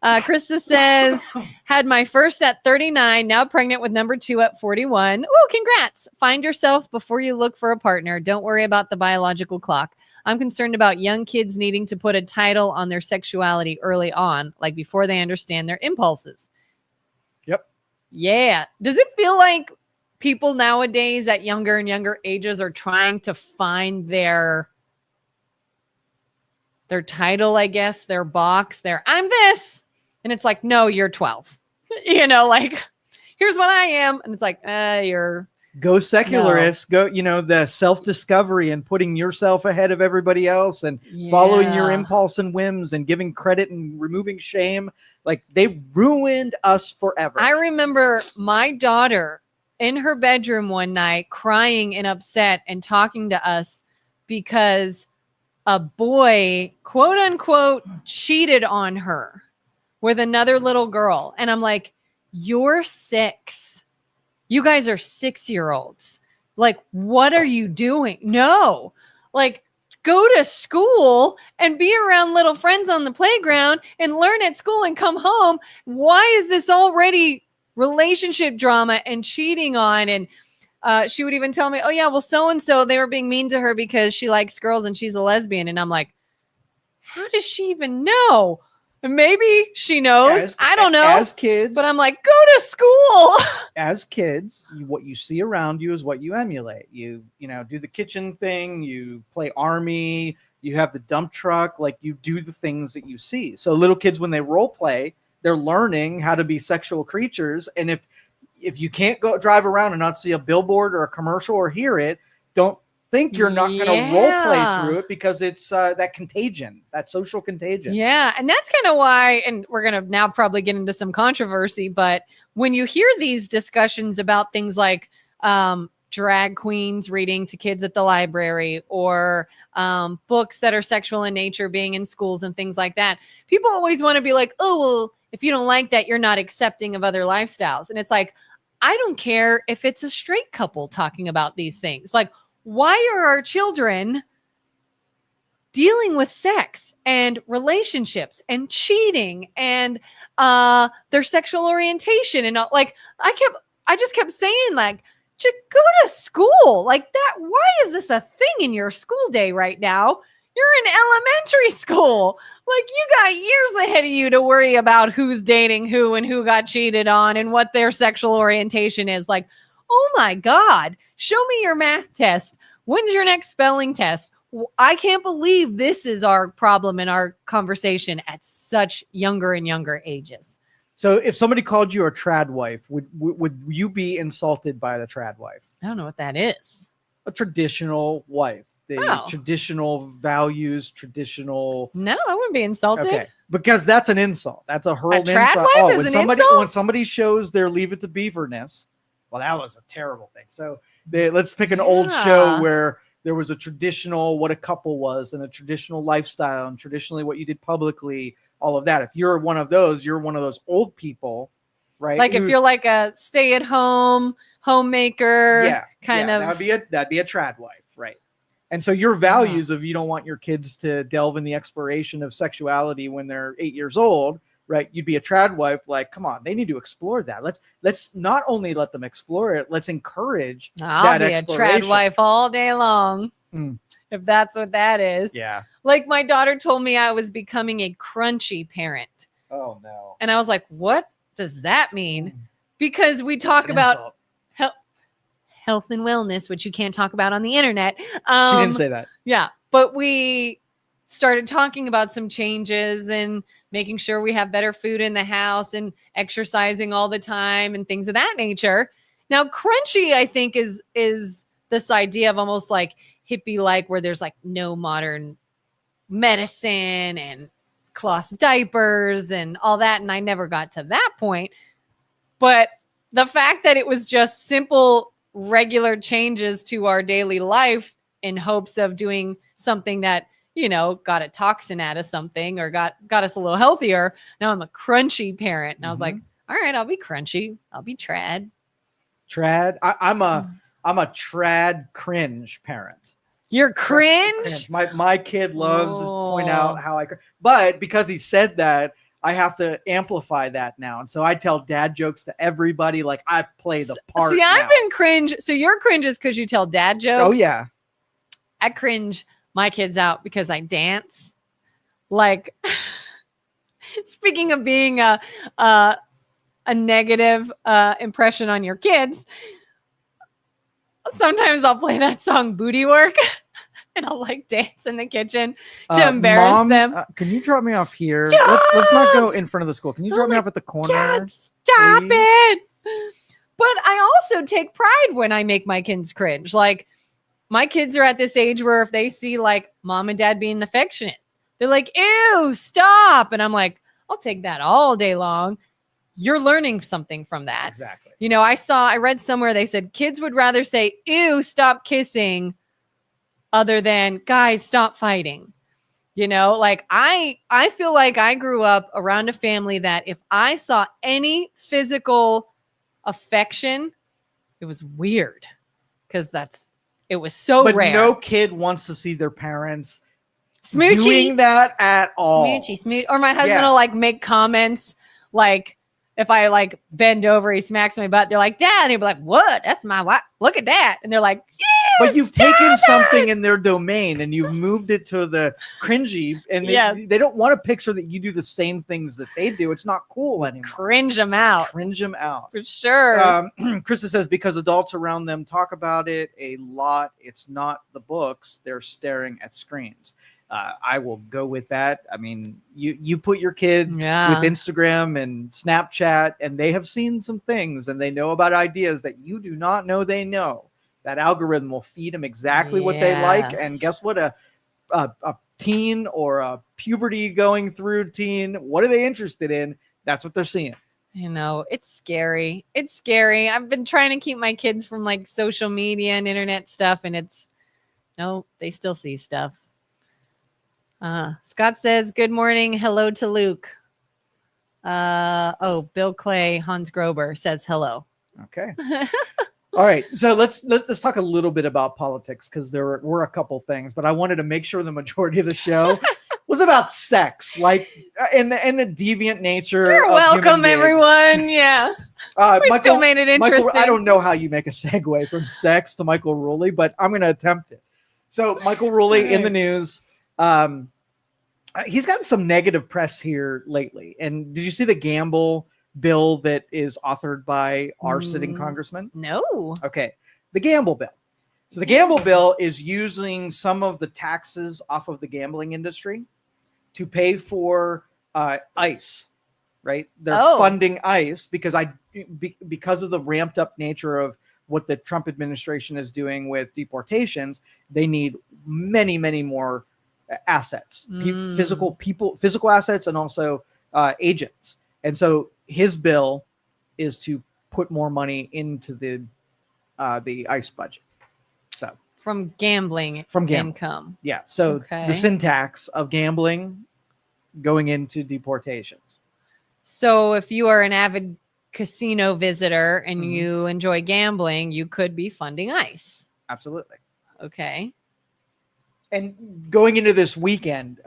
Krista says, had my first at 39, now pregnant with number 2 at 41. Oh, congrats. Find yourself before you look for a partner. Don't worry about the biological clock. I'm concerned about young kids needing to put a title on their sexuality early on, like before they understand their impulses. Yep. Yeah. Does it feel like people nowadays at younger and younger ages are trying to find their title, I guess, their box, I'm this. And it's like, no, you're 12. Like, here's what I am. And it's like, you're. Go secularist. No. Go, the self-discovery and putting yourself ahead of everybody else and following your impulse and whims and giving credit and removing shame. Like, they ruined us forever. I remember my daughter in her bedroom one night crying and upset and talking to us because a boy, quote unquote, cheated on her with another little girl. And I'm like, you're 6. You guys are 6-year-olds. Like, what are you doing? No. Like, go to school and be around little friends on the playground and learn at school and come home. Why is this already relationship drama and cheating on? And she would even tell me, oh yeah, well, so-and-so, they were being mean to her because she likes girls and she's a lesbian. And I'm like, how does she even know? Maybe she knows. I don't know. As kids. But I'm like, go to school. As kids, what you see around you is what you emulate. You do the kitchen thing, you play army, you have the dump truck, like you do the things that you see. So little kids, when they role play, they're learning how to be sexual creatures. And if you can't go drive around and not see a billboard or a commercial or hear it, don't think you're not going to role play through it, because it's that contagion, that social contagion. Yeah. And that's kind of why, and we're going to now probably get into some controversy, but when you hear these discussions about things like drag queens reading to kids at the library, or books that are sexual in nature being in schools and things like that, people always want to be like, oh, well, if you don't like that, you're not accepting of other lifestyles. And it's like, I don't care if it's a straight couple talking about these things. Like, why are our children dealing with sex and relationships and cheating and their sexual orientation? And like, I just kept saying, like, just go to school like that. Why is this a thing in your school day right now? You're in elementary school. Like, you got years ahead of you to worry about who's dating who and who got cheated on and what their sexual orientation is. Like, oh my God, show me your math test. When's your next spelling test? I can't believe this is our problem in our conversation at such younger and younger ages. So if somebody called you a trad wife, would you be insulted by the trad wife? I don't know what that is. A traditional wife. Traditional values, traditional. No, I wouldn't be insulted. Okay, because that's an insult. That's a hurled trad insult. Wife is an insult? When somebody shows their Leave It to Beaverness, well, that was a terrible thing. So let's pick an old show where there was a traditional, what a couple was, and a traditional lifestyle, and traditionally what you did publicly, all of that. If you're one of those, you're one of those old people, right? Like if you're like a stay-at-home homemaker, that'd be a trad wife, right? And so your values of you don't want your kids to delve in the exploration of sexuality when they're 8 years old, right? You'd be a trad wife. Like, come on, they need to explore that. Let's not only let them explore it, let's encourage I'll that be exploration. a trad wife all day long, if that's what that is. Yeah. Like, my daughter told me I was becoming a crunchy parent. Oh no. And I was like, what does that mean? Because we talk about health and wellness, which you can't talk about on the internet. She didn't say that. Yeah. But we started talking about some changes and making sure we have better food in the house and exercising all the time and things of that nature. Now, crunchy, I think, is this idea of almost like hippie-like, where there's like no modern medicine and cloth diapers and all that. And I never got to that point. But the fact that it was just simple, regular changes to our daily life in hopes of doing something that, got a toxin out of something or got us a little healthier. Now I'm a crunchy parent. And I was like, all right, I'll be crunchy. I'll be trad. Trad. I'm a trad cringe parent. You're cringe? My kid loves to point out how I cringe. But because he said that, I have to amplify that now. And so I tell dad jokes to everybody. Like, I play the part. See, I've been cringe. So your cringe is because you tell dad jokes? Oh, yeah. I cringe my kids out because I dance. Like, speaking of being a negative impression on your kids, sometimes I'll play that song Booty Work. And I'll like dance in the kitchen to embarrass them. Can you drop me off here? Let's not go in front of the school. Can you drop me off at the corner? God, stop it. But I also take pride when I make my kids cringe. Like, my kids are at this age where if they see like mom and dad being affectionate, they're like, ew, stop. And I'm like, I'll take that all day long. You're learning something from that. Exactly. I read somewhere they said kids would rather say, ew, stop kissing, other than guys, stop fighting. Like I feel like I grew up around a family that if I saw any physical affection, it was weird because It was so but rare. no kid wants to see their parents Smoochy. doing that at all. Smoochy, smooch. Or my husband Yeah. will like make comments like if I like bend over, he smacks my butt. They're like, Dad. And he'll be like, what? That's my wife. Look at that. And they're like, But you've taken something in their domain and you've moved it to the cringy, and Yes. they don't want a picture that you do the same things that they do. It's not cool anymore. cringe them out. Cringe them out. For sure. Krista says because adults around them talk about it a lot. It's not the books; they're staring at screens. I will go with that. I mean, you put your kids with Instagram and Snapchat, and they have seen some things, and they know about ideas that you do not know they know. That algorithm will feed them exactly what they like, and guess what? A teen or a puberty going through teen, what are they interested in? That's what they're seeing. You know, it's scary. It's scary. I've been trying to keep my kids from like social media and internet stuff, and they still see stuff. Scott says, good morning. Hello to Luke. Bill Clay, Hans Grober says hello. Okay. All right. So let's talk a little bit about politics, because there were a couple things, but I wanted to make sure the majority of the show was about sex, like and the deviant nature. You're welcome, everyone. Yeah. We still made it interesting. Michael, I don't know how you make a segue from sex to Michael Ruley, but I'm going to attempt it. So Michael Ruley in the news. He's gotten some negative press here lately. And did you see the gamble bill that is authored by our sitting congressman? No. Okay. The gamble bill. So the gamble bill is using some of the taxes off of the gambling industry to pay for ICE, right? They're funding ICE because of the ramped up nature of what the Trump administration is doing with deportations. They need many, many more assets, physical assets, and also agents. And so his bill is to put more money into the ICE budget. So from gambling income. Yeah. So the sin tax of gambling going into deportations. So if you are an avid casino visitor and you enjoy gambling, you could be funding ICE. Absolutely. Okay. And going into this weekend,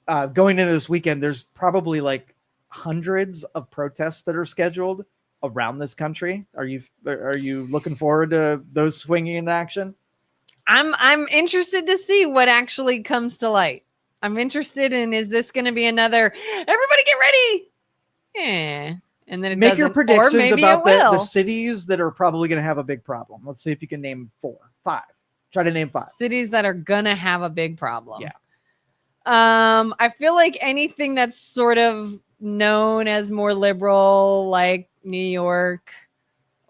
there's probably like hundreds of protests that are scheduled around this country. Are you looking forward to those swinging into action? I'm interested to see what actually comes to light. I'm interested in, is this going to be another, everybody get ready? Yeah. And then make your predictions about the cities that are probably going to have a big problem. Let's see if you can name 4, 5. Try to name 5 cities that are gonna have a big problem. Yeah. I feel like anything that's sort of known as more liberal, like New York.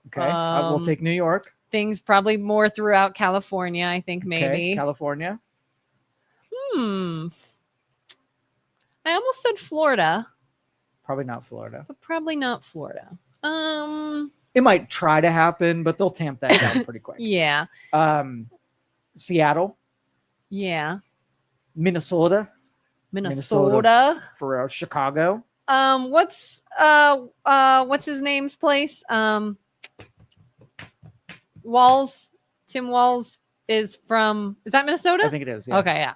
Okay. We'll take New York. Things probably more throughout California, I think maybe. Okay, California. I almost said Florida. Probably not Florida. But probably not Florida. It might try to happen, but they'll tamp that down pretty quick. Yeah. Seattle. Yeah. Minnesota. For Chicago. What's his name's place? Walls. Tim Walls is that Minnesota? I think it is. Yeah. Okay, yeah.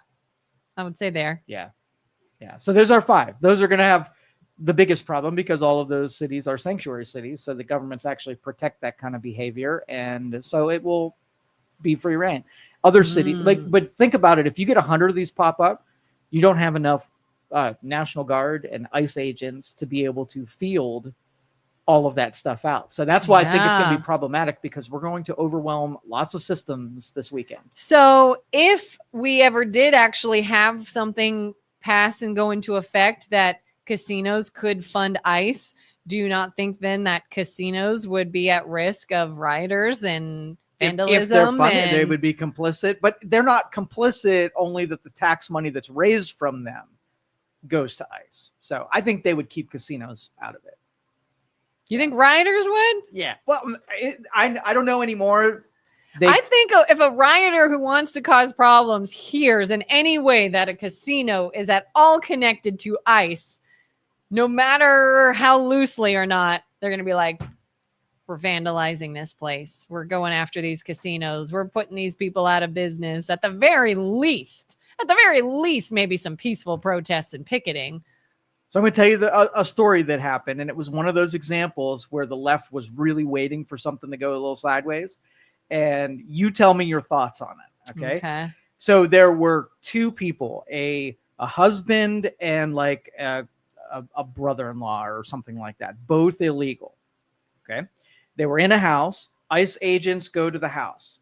I would say there. Yeah. Yeah. So there's our 5. Those are going to have the biggest problem because all of those cities are sanctuary cities. So the governments actually protect that kind of behavior. And so it will be free reign. Other cities, but think about it. If you get 100 of these pop up, you don't have enough National Guard and ICE agents to be able to field all of that stuff out. So that's why I think it's going to be problematic, because we're going to overwhelm lots of systems this weekend. So if we ever did actually have something pass and go into effect that casinos could fund ICE, do you not think then that casinos would be at risk of rioters and vandalism? If they're funded, they would be complicit, but they're not complicit, only that the tax money that's raised from them goes to ICE. So I think they would keep casinos out of it. You think rioters would? Yeah. Well, I don't know anymore. I think if a rioter who wants to cause problems hears in any way that a casino is at all connected to ICE, no matter how loosely or not, they're going to be like, We're vandalizing this place. We're going after these casinos. We're putting these people out of business. At the very least, maybe some peaceful protests and picketing. So I'm going to tell you a story that happened, and it was one of those examples where the left was really waiting for something to go a little sideways. And you tell me your thoughts on it, okay? So there were two people, a husband and like a brother-in-law or something like that, both illegal, okay? They were in a house. ICE agents go to the house.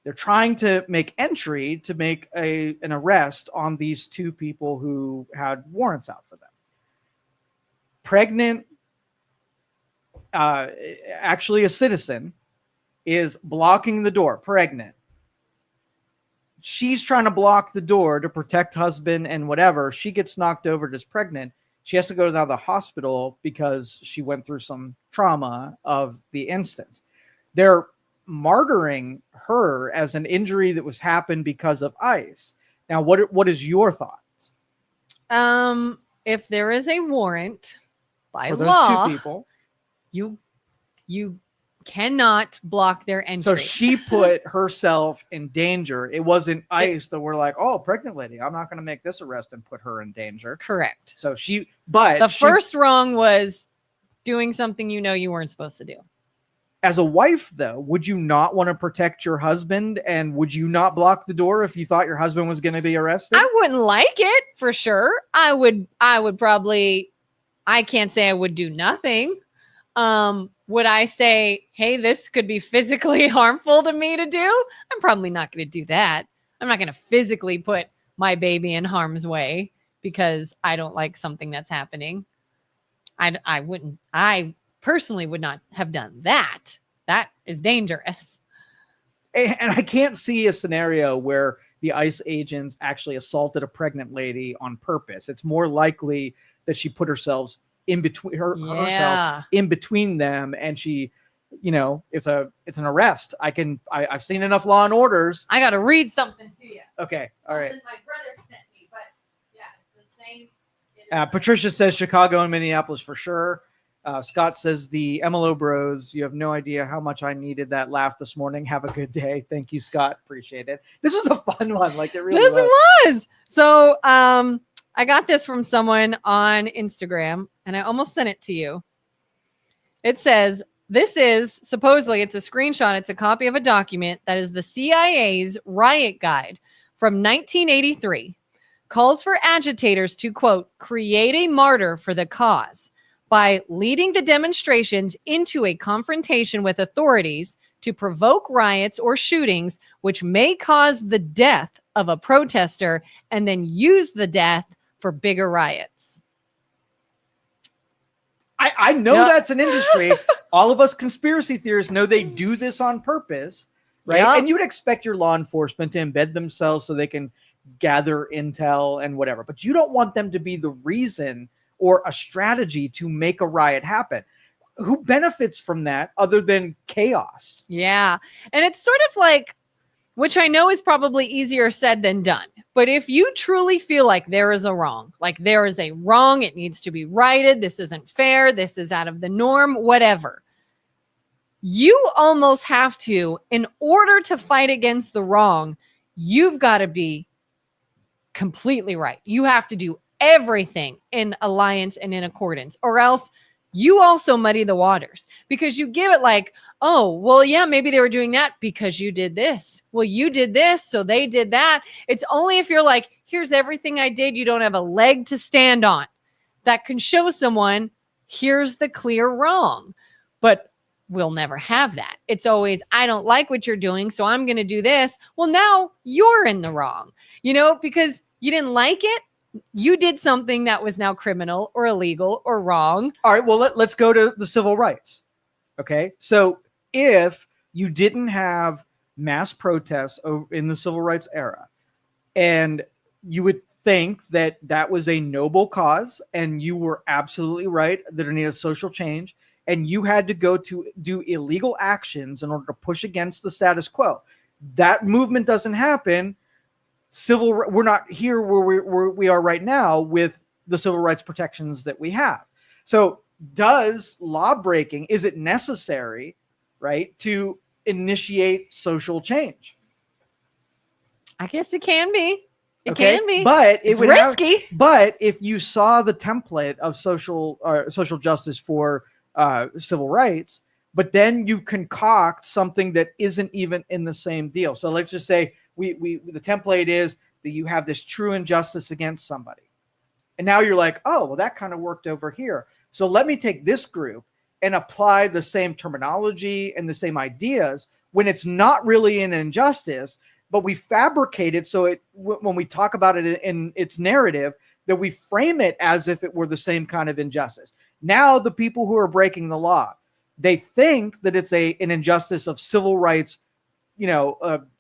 They're trying to make entry to make an arrest on these two people who had warrants out for them. Pregnant, actually a citizen, is blocking the door, pregnant. She's trying to block the door to protect husband and whatever. She gets knocked over, just pregnant. She has to go to the hospital because she went through some trauma of the instance. They're martyring her as an injury that was happened because of ICE. Now, what is your thoughts? If there is a warrant by for those law, two people, you cannot block their entry. So she put herself in danger. It wasn't ICE that were like, oh, pregnant lady, I'm not going to make this arrest and put her in danger. Correct. So first wrong was doing something you weren't supposed to do. As a wife, though, would you not want to protect your husband? And would you not block the door if you thought your husband was going to be arrested? I wouldn't like it for sure. I would probably, I can't say I would do nothing. Would I say, hey, this could be physically harmful to me to do? I'm probably not going to do that. I'm not going to physically put my baby in harm's way because I don't like something that's happening. I personally would not have done that. That is dangerous. And I can't see a scenario where the ICE agents actually assaulted a pregnant lady on purpose. It's more likely that she put herself in between herself in between them, and she, it's an arrest. I've seen enough Law and Orders. I got to read something to you. Okay, all right. My brother sent me, but yeah, it's the same. Patricia says Chicago and Minneapolis for sure. Scott says the MLO bros, you have no idea how much I needed that laugh this morning. Have a good day. Thank you, Scott. Appreciate it. This was a fun one. Like it really was. So I got this from someone on Instagram and I almost sent it to you. It says, this is supposedly, it's a screenshot. It's a copy of a document that is the CIA's riot guide from 1983. Calls for agitators to, quote, create a martyr for the cause by leading the demonstrations into a confrontation with authorities to provoke riots or shootings, which may cause the death of a protester and then use the death for bigger riots. I know that's an industry. All of us conspiracy theorists know they do this on purpose, right? Yep. And you would expect your law enforcement to embed themselves so they can gather intel and whatever, but you don't want them to be the reason or a strategy to make a riot happen. Who benefits from that other than chaos? Yeah. And it's sort of like, which I know is probably easier said than done. But if you truly feel like there is a wrong, it needs to be righted, this isn't fair, this is out of the norm, whatever. You almost have to, in order to fight against the wrong, you've got to be completely right. You have to do everything in alliance and in accordance, or else you also muddy the waters because you give it like, oh, well, yeah, maybe they were doing that because you did this. Well, you did this, so they did that. It's only if you're like, here's everything I did, you don't have a leg to stand on, that can show someone, here's the clear wrong. But we'll never have that. It's always, I don't like what you're doing, so I'm going to do this. Well, now you're in the wrong, because you didn't like it. You did something that was now criminal or illegal or wrong. All right, well, let's go to the civil rights. Okay, so if you didn't have mass protests in the civil rights era, and you would think that that was a noble cause, and you were absolutely right that there needed social change, and you had to go to do illegal actions in order to push against the status quo, that movement doesn't happen. We're not here where we are right now with the civil rights protections that we have. So does law breaking, is it necessary, right, to initiate social change? I guess it can be. It Okay, can be. but it It's would risky. but if you saw the template of social justice for civil rights, but then you concoct something that isn't even in the same deal. So let's just say we the template is that you have this true injustice against somebody, and now you're like, oh, well, that kind of worked over here. So let me take this group and apply the same terminology and the same ideas when it's not really an injustice, but we fabricate it so when we talk about it in its narrative, that we frame it as if it were the same kind of injustice. Now the people who are breaking the law, they think that it's an injustice of civil rights,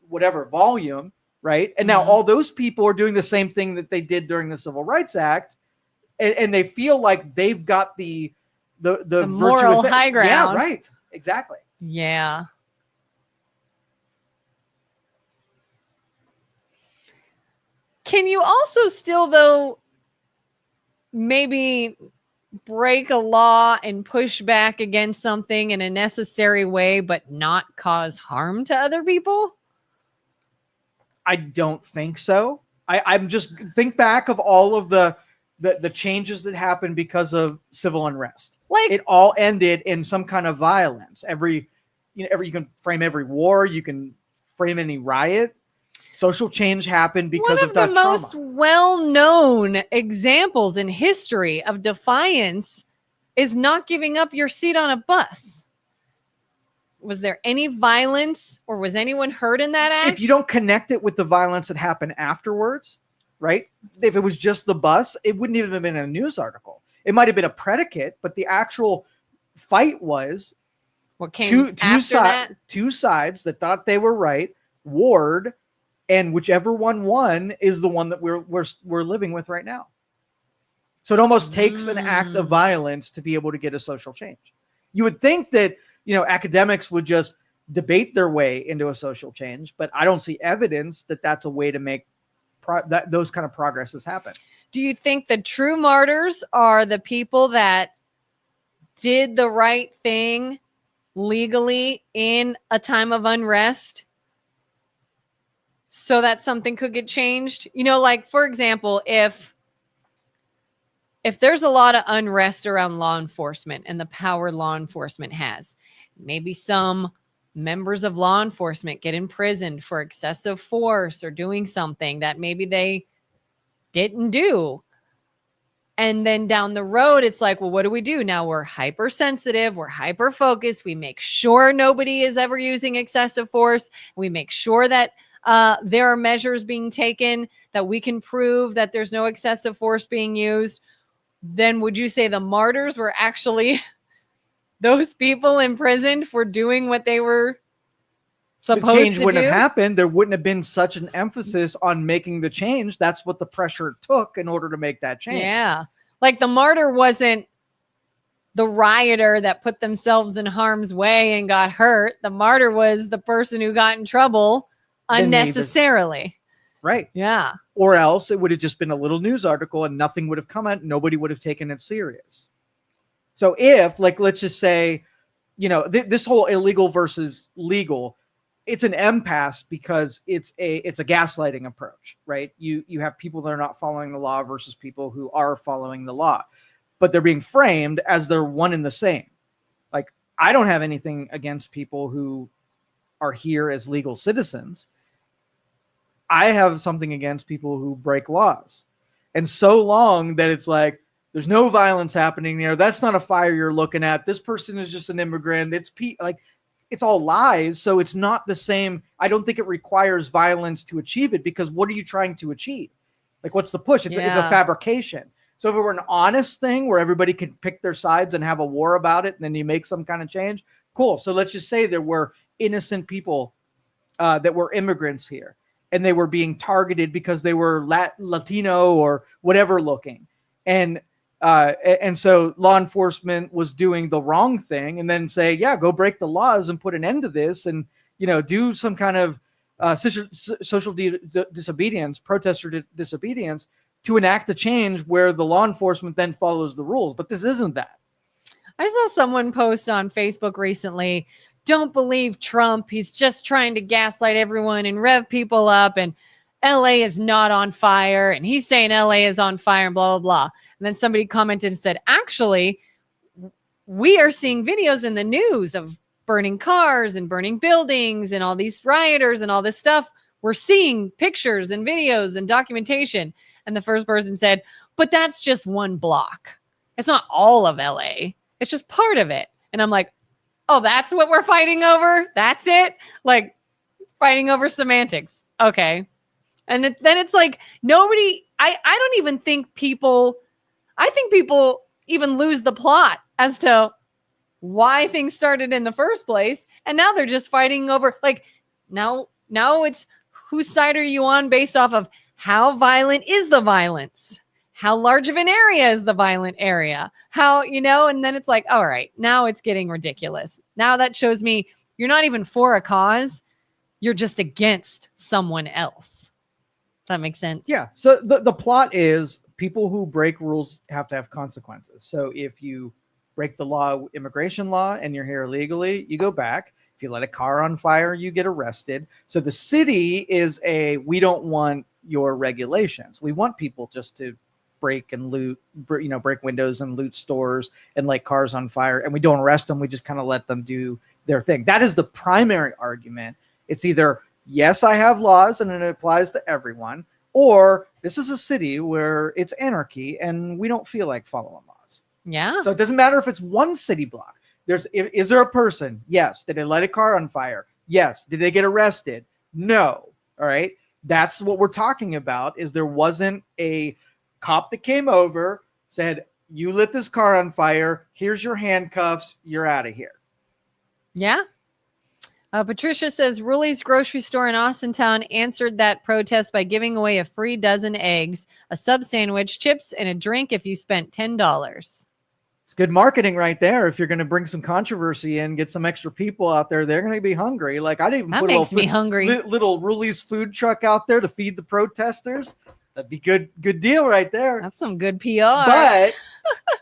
whatever volume, right? And now all those people are doing the same thing that they did during the Civil Rights Act, and they feel like they've got the moral high ground. Yeah, right. Exactly. Yeah. Can you also still, though, maybe break a law and push back against something in a necessary way, but not cause harm to other people? I don't think so. I'm just think back of all of the changes that happened because of civil unrest. Like, it all ended in some kind of violence. You can frame every war, you can frame any riot. Social change happened because of that trauma. One of the most well-known examples in history of defiance is not giving up your seat on a bus. Was there any violence, or was anyone hurt in that act? If you don't connect it with the violence that happened afterwards, right? If it was just the bus, it wouldn't even have been a news article. It might have been a predicate, but the actual fight was what came after that? Two sides that thought they were right, warred, and whichever one won is the one that we're living with right now. So it almost takes an act of violence to be able to get a social change. You would think that, academics would just debate their way into a social change, but I don't see evidence that that's a way to make those kind of progresses happen. Do you think the true martyrs are the people that did the right thing legally in a time of unrest so that something could get changed? Like, for example, if there's a lot of unrest around law enforcement and the power law enforcement has, maybe some members of law enforcement get imprisoned for excessive force or doing something that maybe they didn't do. And then down the road, it's like, well, what do we do? Now we're hypersensitive. We're hyper-focused. We make sure nobody is ever using excessive force. We make sure that there are measures being taken that we can prove that there's no excessive force being used. Then would you say the martyrs were actually those people imprisoned for doing what they were supposed to do? The change wouldn't have happened. There wouldn't have been such an emphasis on making the change. That's what the pressure took in order to make that change. Yeah. Like, the martyr wasn't the rioter that put themselves in harm's way and got hurt. The martyr was the person who got in trouble unnecessarily. Right. Yeah. Or else it would have just been a little news article and nothing would have come out. Nobody would have taken it serious. So if, like, let's just say, this whole illegal versus legal, it's an impasse because it's a gaslighting approach, right? You have people that are not following the law versus people who are following the law, but they're being framed as they're one and the same. Like, I don't have anything against people who are here as legal citizens. I have something against people who break laws. And so long that it's like, there's no violence happening there. That's not a fire you're looking at. This person is just an immigrant. It's all lies. So it's not the same. I don't think it requires violence to achieve it, because what are you trying to achieve? Like, what's the push? It's a fabrication. So if it were an honest thing where everybody could pick their sides and have a war about it, and then you make some kind of change, cool. So let's just say there were innocent people that were immigrants here, and they were being targeted because they were Latino or whatever looking. And so law enforcement was doing the wrong thing, and then say, yeah, go break the laws and put an end to this, and, do some kind of social disobedience, protester disobedience, to enact a change where the law enforcement then follows the rules. But this isn't that. I saw someone post on Facebook recently, don't believe Trump. He's just trying to gaslight everyone and rev people up. And LA is not on fire. And he's saying LA is on fire and blah, blah, blah. And then somebody commented and said, actually, we are seeing videos in the news of burning cars and burning buildings and all these rioters and all this stuff. We're seeing pictures and videos and documentation. And the first person said, but that's just one block. It's not all of LA. It's just part of it. And I'm like, oh, that's what we're fighting over? That's it? Like fighting over semantics. Okay. And then it's like nobody, I don't even think people, I think people even lose the plot as to why things started in the first place. And now they're just fighting over, like, now it's whose side are you on based off of how violent is the violence? How large of an area is the violent area? How, and then it's like, all right, now it's getting ridiculous. Now that shows me you're not even for a cause. You're just against someone else. Does that make sense? Yeah. So the plot is people who break rules have to have consequences. So if you break the law, immigration law, and you're here illegally, you go back. If you let a car on fire, you get arrested. So the city is we don't want your regulations. We want people just to break and loot, break windows and loot stores and light cars on fire. And we don't arrest them. We just kind of let them do their thing. That is the primary argument. It's either, yes, I have laws and it applies to everyone, or this is a city where it's anarchy and we don't feel like following laws. Yeah. So it doesn't matter if it's one city block. Is there a person? Yes. Did they light a car on fire? Yes. Did they get arrested? No. All right. That's what we're talking about, is there wasn't a cop that came over, said, you lit this car on fire. Here's your handcuffs. You're out of here. Yeah. Patricia says, Ruli's grocery store in Austintown answered that protest by giving away a free dozen eggs, a sub sandwich, chips, and a drink if you spent $10. It's good marketing right there. If you're going to bring some controversy in, get some extra people out there, they're going to be hungry. Like, I didn't even put little Ruli's food truck out there to feed the protesters. That'd be good deal right there. That's some good PR. But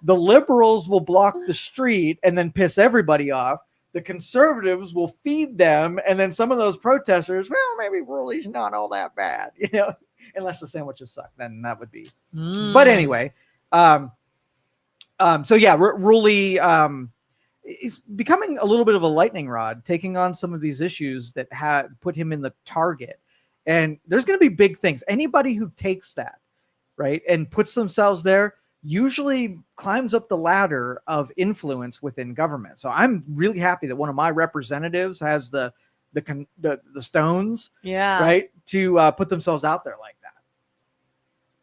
the liberals will block the street and then piss everybody off. The conservatives will feed them, and then some of those protesters, well, maybe Ruli's not all that bad, unless the sandwiches suck, then that would be. But anyway, so yeah, Ruli is becoming a little bit of a lightning rod, taking on some of these issues that put him in the target. And there's going to be big things. Anybody who takes that, right, and puts themselves there usually climbs up the ladder of influence within government. So I'm really happy that one of my representatives has the stones, right, to put themselves out there like that.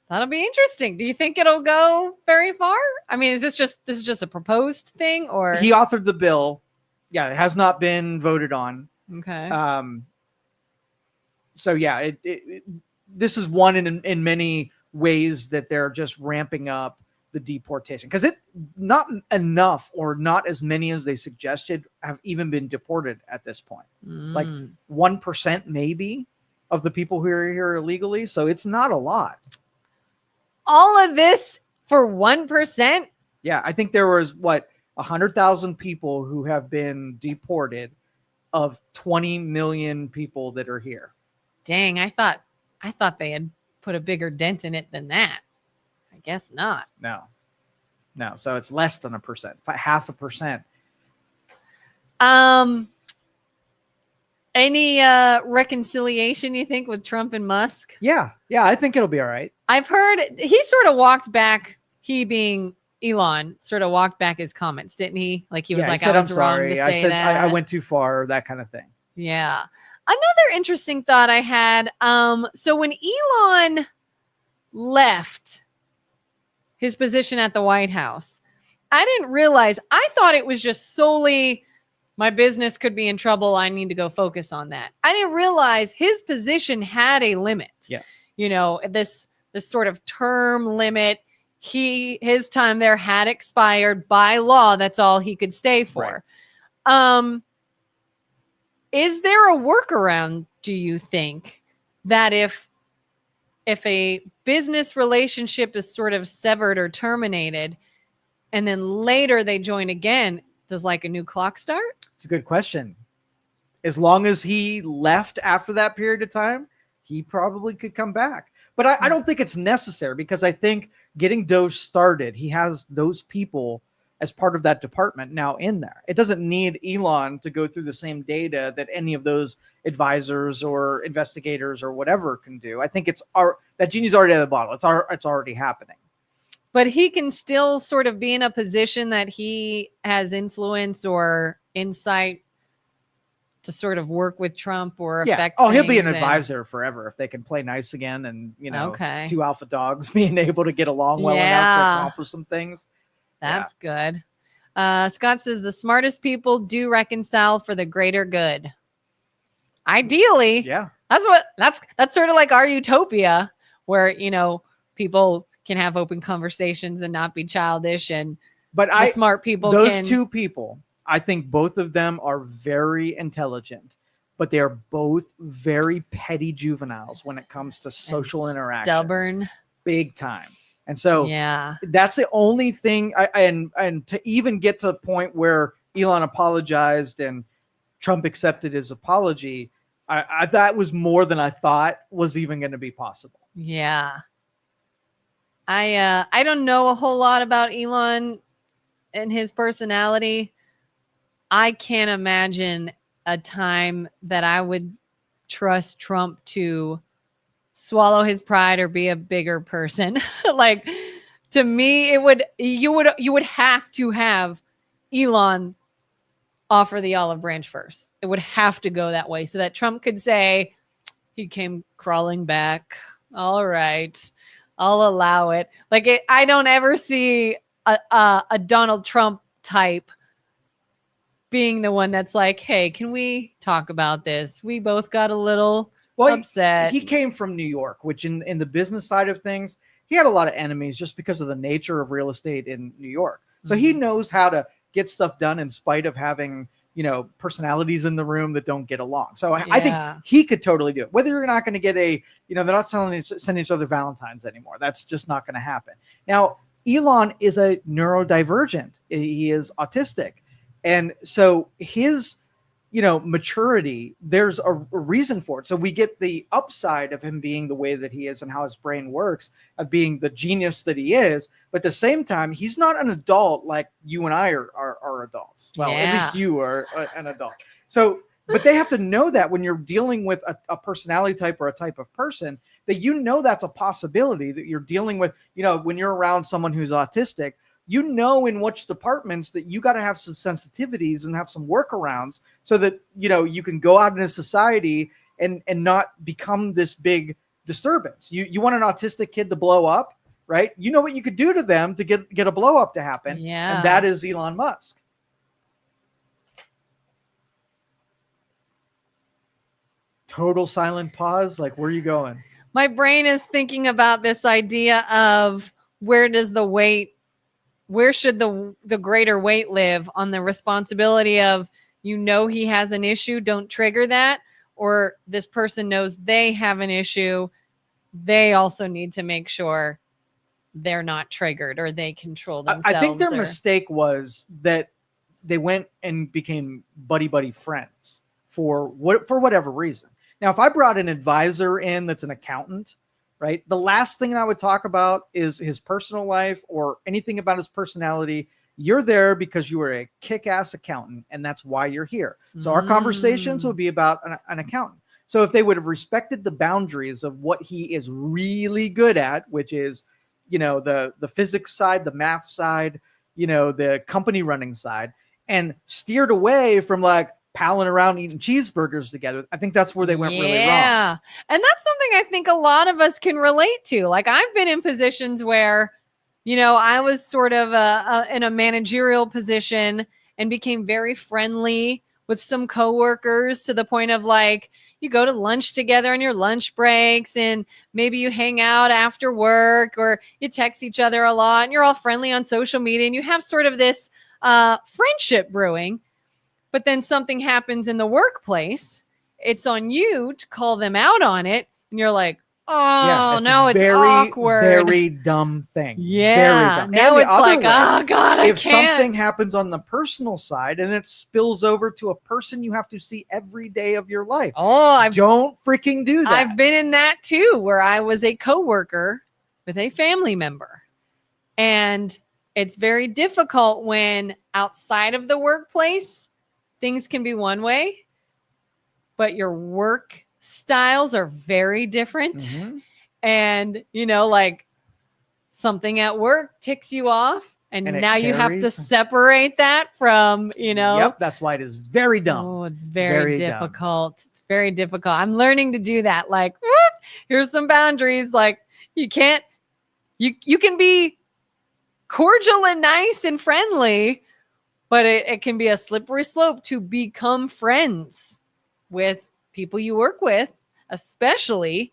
That'll be interesting. Do you think it'll go very far? I mean, this is just a proposed thing, or he authored the bill? Yeah, it has not been voted on. Okay. So yeah, this is one in many ways that they're just ramping up the deportation, because not enough or not as many as they suggested have even been deported at this point. Like 1% maybe of the people who are here illegally. So it's not a lot. All of this for 1%? Yeah, I think there was 100,000 people who have been deported of 20 million people that are here. Dang, I thought they had put a bigger dent in it than that. I guess not. No. So it's less than 1%, 0.5%. Any reconciliation you think with Trump and Musk? Yeah, I think it'll be all right. I've heard he sort of walked back. He being Elon sort of walked back his comments, didn't he? Like he was like, said, I was I'm wrong sorry. to say I said that. I went too far, that kind of thing. Yeah. Another interesting thought I had. So when Elon left his position at the White House, I didn't realize, I thought it was just solely my business could be in trouble. I need to go focus on that. I didn't realize his position had a limit. Yes. This sort of term limit. His time there had expired by law. That's all he could stay for. Right. Is there a workaround, do you think, that if a business relationship is sort of severed or terminated, and then later they join again, does like a new clock start? It's a good question. As long as he left after that period of time, he probably could come back. But I don't think it's necessary, because I think getting Doge started, he has those people as part of that department now in there. It doesn't need Elon to go through the same data that any of those advisors or investigators or whatever can do. I think that genie's already out of the bottle. It's already happening. But he can still sort of be in a position that he has influence or insight to sort of work with Trump or affect. Oh, he'll be an things advisor forever if they can play nice again, and Okay. two alpha dogs being able to get along well enough to accomplish some things. That's good. Scott says the smartest people do reconcile for the greater good. Ideally, Yeah. That's sort of like our utopia, where people can have open conversations and not be childish, and smart people. Those two people, I think both of them are very intelligent, but they are both very petty juveniles when it comes to social interaction. Stubborn, big time. And so that's the only thing. And to even get to the point where Elon apologized and Trump accepted his apology, I that was more than I thought was even going to be possible. Yeah. I don't know a whole lot about Elon and his personality. I can't imagine a time that I would trust Trump to swallow his pride or be a bigger person. Like, to me, you would have to have Elon offer the olive branch first. It would have to go that way so that Trump could say he came crawling back. All right, I'll allow it. Like, I don't ever see a Donald Trump type being the one that's like, hey, can we talk about this? We both got a little upset. He came from New York, which in the business side of things, he had a lot of enemies just because of the nature of real estate in New York. So he knows how to get stuff done in spite of having, personalities in the room that don't get along. So I think he could totally do it. Whether you're not going to get they're not sending each other Valentines anymore. That's just not going to happen. Now, Elon is a neurodivergent. He is autistic. And so his, maturity, there's a reason for it. So we get the upside of him being the way that he is and how his brain works, of being the genius that he is. But at the same time, he's not an adult like you and I are adults. Well, at least you are an adult. So, but they have to know that when you're dealing with a personality type or a type of person, that that's a possibility, that you're dealing with, when you're around someone who's autistic, in which departments that you got to have some sensitivities and have some workarounds so that, you can go out into society and not become this big disturbance. You want an autistic kid to blow up, right? You know what you could do to them to get a blow up to happen. Yeah. And that is Elon Musk. Total silent pause. Like, where are you going? My brain is thinking about this idea of where should the greater weight live on the responsibility of, he has an issue, don't trigger that, or this person knows they have an issue, they also need to make sure they're not triggered or they control themselves. I think their mistake was that they went and became buddy friends for whatever reason. Now, if I brought an advisor in that's an accountant, right, the last thing I would talk about is his personal life or anything about his personality. You're there because you are a kick-ass accountant, and that's why you're here. So our conversations would be about an accountant. So if they would have respected the boundaries of what he is really good at, which is, the physics side, the math side, the company running side, and steered away from palling around eating cheeseburgers together, I think that's where they went really wrong. Yeah. And that's something I think a lot of us can relate to. Like, I've been in positions where, I was sort of in a managerial position and became very friendly with some coworkers to the point of you go to lunch together on your lunch breaks, and maybe you hang out after work, or you text each other a lot, and you're all friendly on social media, and you have sort of this friendship brewing. But then something happens in the workplace. It's on you to call them out on it. And you're like, Oh, that's now a it's very, awkward. very dumb thing. Very yeah. dumb. Now And the it's other like, way, oh God, I if can't. something happens on the personal side and it spills over to a person you have to see every day of your life, don't freaking do that. I've been in that too, where I was a coworker with a family member. And it's very difficult when outside of the workplace, things can be one way, but your work styles are very different. Mhm. And, like something at work ticks you off. And And it now you have to carries. separate that from, Yep, that's why it is very dumb. Oh, it's very Very dumb. difficult. It's very difficult. I'm learning to do that. Like, here's some boundaries. Like, you can't, you can be cordial and nice and friendly, but it can be a slippery slope to become friends with people you work with, especially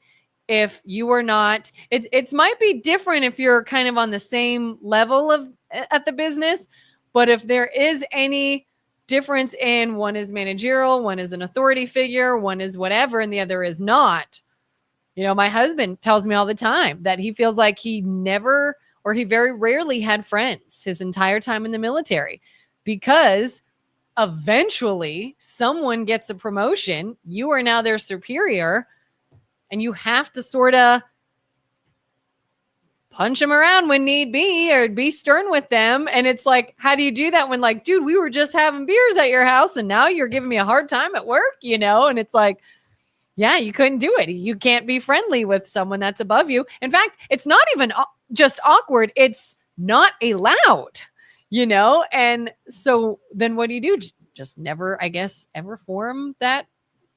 if you are not. It might be different if you're kind of on the same level of at the business, but if there is any difference in one is managerial, one is an authority figure, one is whatever, and the other is not. My husband tells me all the time that he feels like he never or he very rarely had friends his entire time in the military, because eventually someone gets a promotion. You are now their superior, and you have to sort of punch them around when need be or be stern with them. And it's like, how do you do that when, like, dude, we were just having beers at your house and now you're giving me a hard time at work, And it's like, yeah, you couldn't do it. You can't be friendly with someone that's above you. In fact, it's not even just awkward. It's not allowed, And so then what do you do? Just never, I guess, ever form that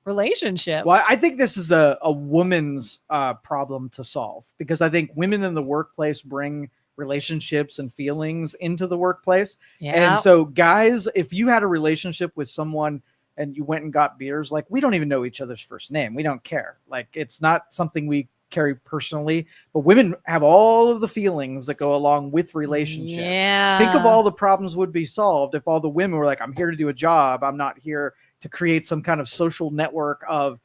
relationship. Well, I think this is a woman's problem to solve, because I think women in the workplace bring relationships and feelings into the workplace. Yeah. And so guys, if you had a relationship with someone and you went and got beers, like, we don't even know each other's first name. We don't care. Like, it's not something we carry personally, but women have all of the feelings that go along with relationships. Yeah. Think of all the problems would be solved if all the women were like, I'm here to do a job. I'm not here to create some kind of social network of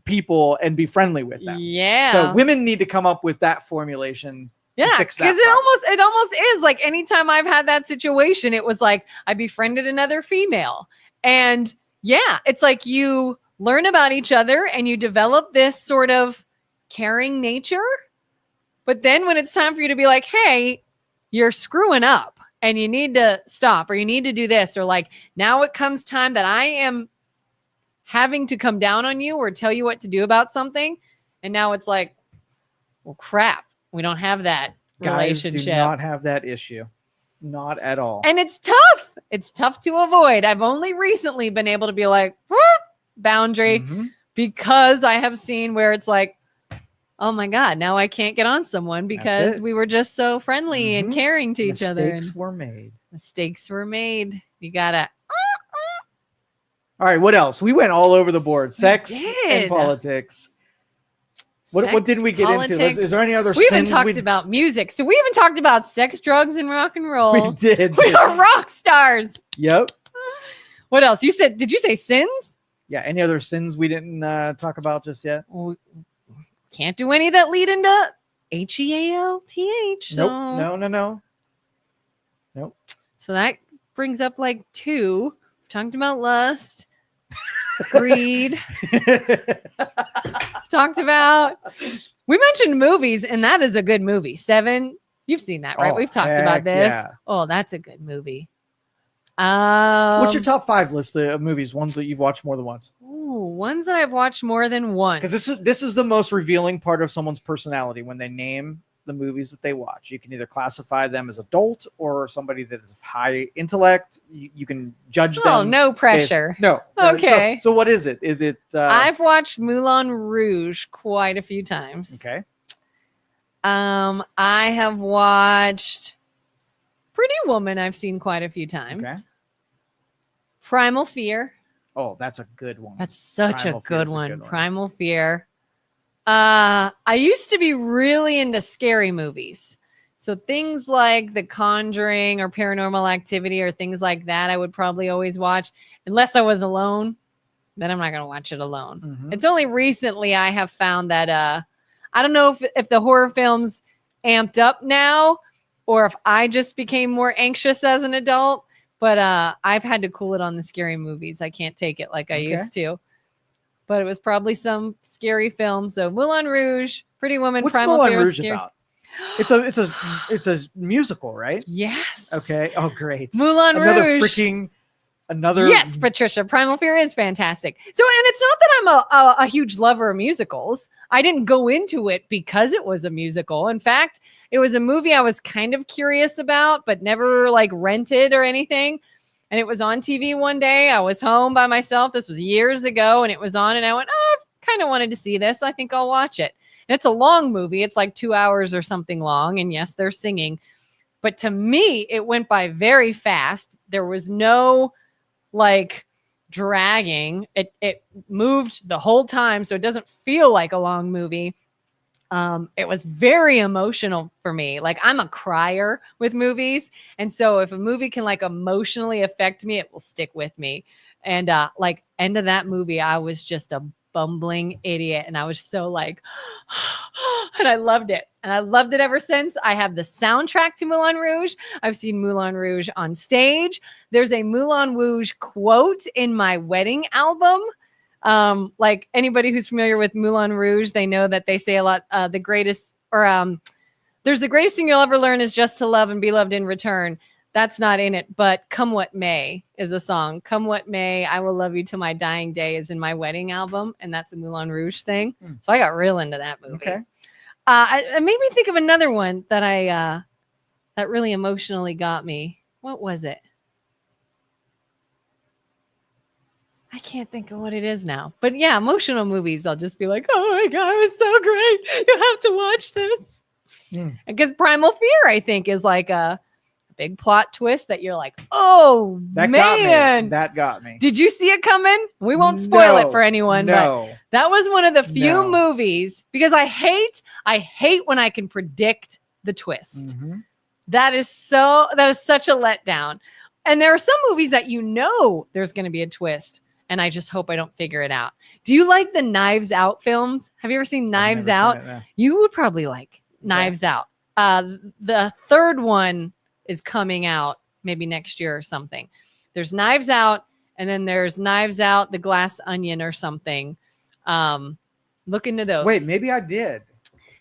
people and be friendly with them. Yeah. So women need to come up with that formulation. Yeah, because it almost is like, anytime I've had that situation, it was like I befriended another female. And yeah, it's like you learn about each other and you develop this sort of caring nature. But then when it's time for you to be like, hey, you're screwing up and you need to stop, or you need to do this, or like, now it comes time that I am having to come down on you or tell you what to do about something. And now it's like, well, crap, we don't have that relationship. Guys do not have that issue. Not at all. And it's tough. It's tough to avoid. I've only recently been able to be like, boundary, because I have seen where it's like, oh my God, now I can't get on someone because we were just so friendly and caring to each other. Mistakes were made. Mistakes were made. You gotta. All right, what else? We went all over the board. Sex and politics. What did we get into? Is there any other We sins? even talked about music. So we even talked about sex, drugs, and rock and roll. We did. We are rock stars. Yep. What else? Did you say sins? Yeah. Any other sins we didn't talk about just yet? Well, can't do any that lead into HEALTH. Nope. Nope. So that brings up like 2. We've talked about lust, greed. Talked about. We mentioned movies, and that is a good movie. 7. You've seen that, right? Oh, We've talked about this. Yeah. Oh, that's a good movie. What's your top 5 list of movies? Ones that you've watched more than once? Ones that I've watched more than once. Because this is the most revealing part of someone's personality, when they name the movies that they watch. You can either classify them as adult or somebody that is of high intellect. You can judge them. Oh, no pressure. No. Okay. So what is it? Is it? I've watched Moulin Rouge quite a few times. Okay. I have watched Pretty Woman. I've seen quite a few times. Okay. Primal Fear. Oh, that's a good one. That's such a good one. Primal Fear. I used to be really into scary movies. So things like The Conjuring or Paranormal Activity or things like that, I would probably always watch. Unless I was alone, then I'm not going to watch it alone. It's only recently I have found that I don't know if the horror films amped up now or if I just became more anxious as an adult, but I've had to cool it on the scary movies. I can't take it like I used to. But it was probably some scary film. So Moulin Rouge, Pretty Woman, What's Primal Moulin Fear. Rouge about? It's a musical, right? Yes. Okay. Oh, great. Moulin Rouge. Another. Yes, Patricia. Primal Fear is fantastic. So, and it's not that I'm a huge lover of musicals. I didn't go into it because it was a musical. In fact, it was a movie I was kind of curious about, but never like rented or anything. And it was on TV one day. I was home by myself. This was years ago, and it was on, and I went, oh, I kind of wanted to see this. I think I'll watch it. And it's a long movie. It's like 2 hours or something long. And yes, they're singing. But to me, it went by very fast. There was no like dragging. It moved the whole time, so it doesn't feel like a long movie. It was very emotional for me. Like, I'm a crier with movies, and so if a movie can like emotionally affect me, it will stick with me. And like end of that movie, I was just a bumbling idiot, and I was so like and I loved it, and I loved it ever since. I have the soundtrack to Moulin Rouge. I've seen Moulin Rouge on stage. There's a Moulin Rouge quote in my wedding album. Like anybody who's familiar with Moulin Rouge, they know that they say a lot, the greatest thing you'll ever learn is just to love and be loved in return. That's not in it, but Come What May is a song. Come What May, I Will Love You Till My Dying Day is in my wedding album, and that's a Moulin Rouge thing. So I got real into that movie. Okay. It made me think of another one that that really emotionally got me. What was it? I can't think of what it is now. But yeah, emotional movies, I'll just be like, oh my God, it was so great. You have to watch this. Because Primal Fear, I think, is like a big plot twist that you're like, oh, man. That got me. Did you see it coming? We won't spoil it for anyone. No. But that was one of the few movies, because I hate when I can predict the twist. Mm-hmm. That is such a letdown. And there are some movies that there's going to be a twist, and I just hope I don't figure it out. Do you like the Knives Out films? Have you ever seen Knives Out? Seen it, no. You would probably like Knives Out. The third one is coming out maybe next year or something. There's Knives Out, and then there's Knives Out, The Glass Onion or something. Look into those. Wait, maybe I did.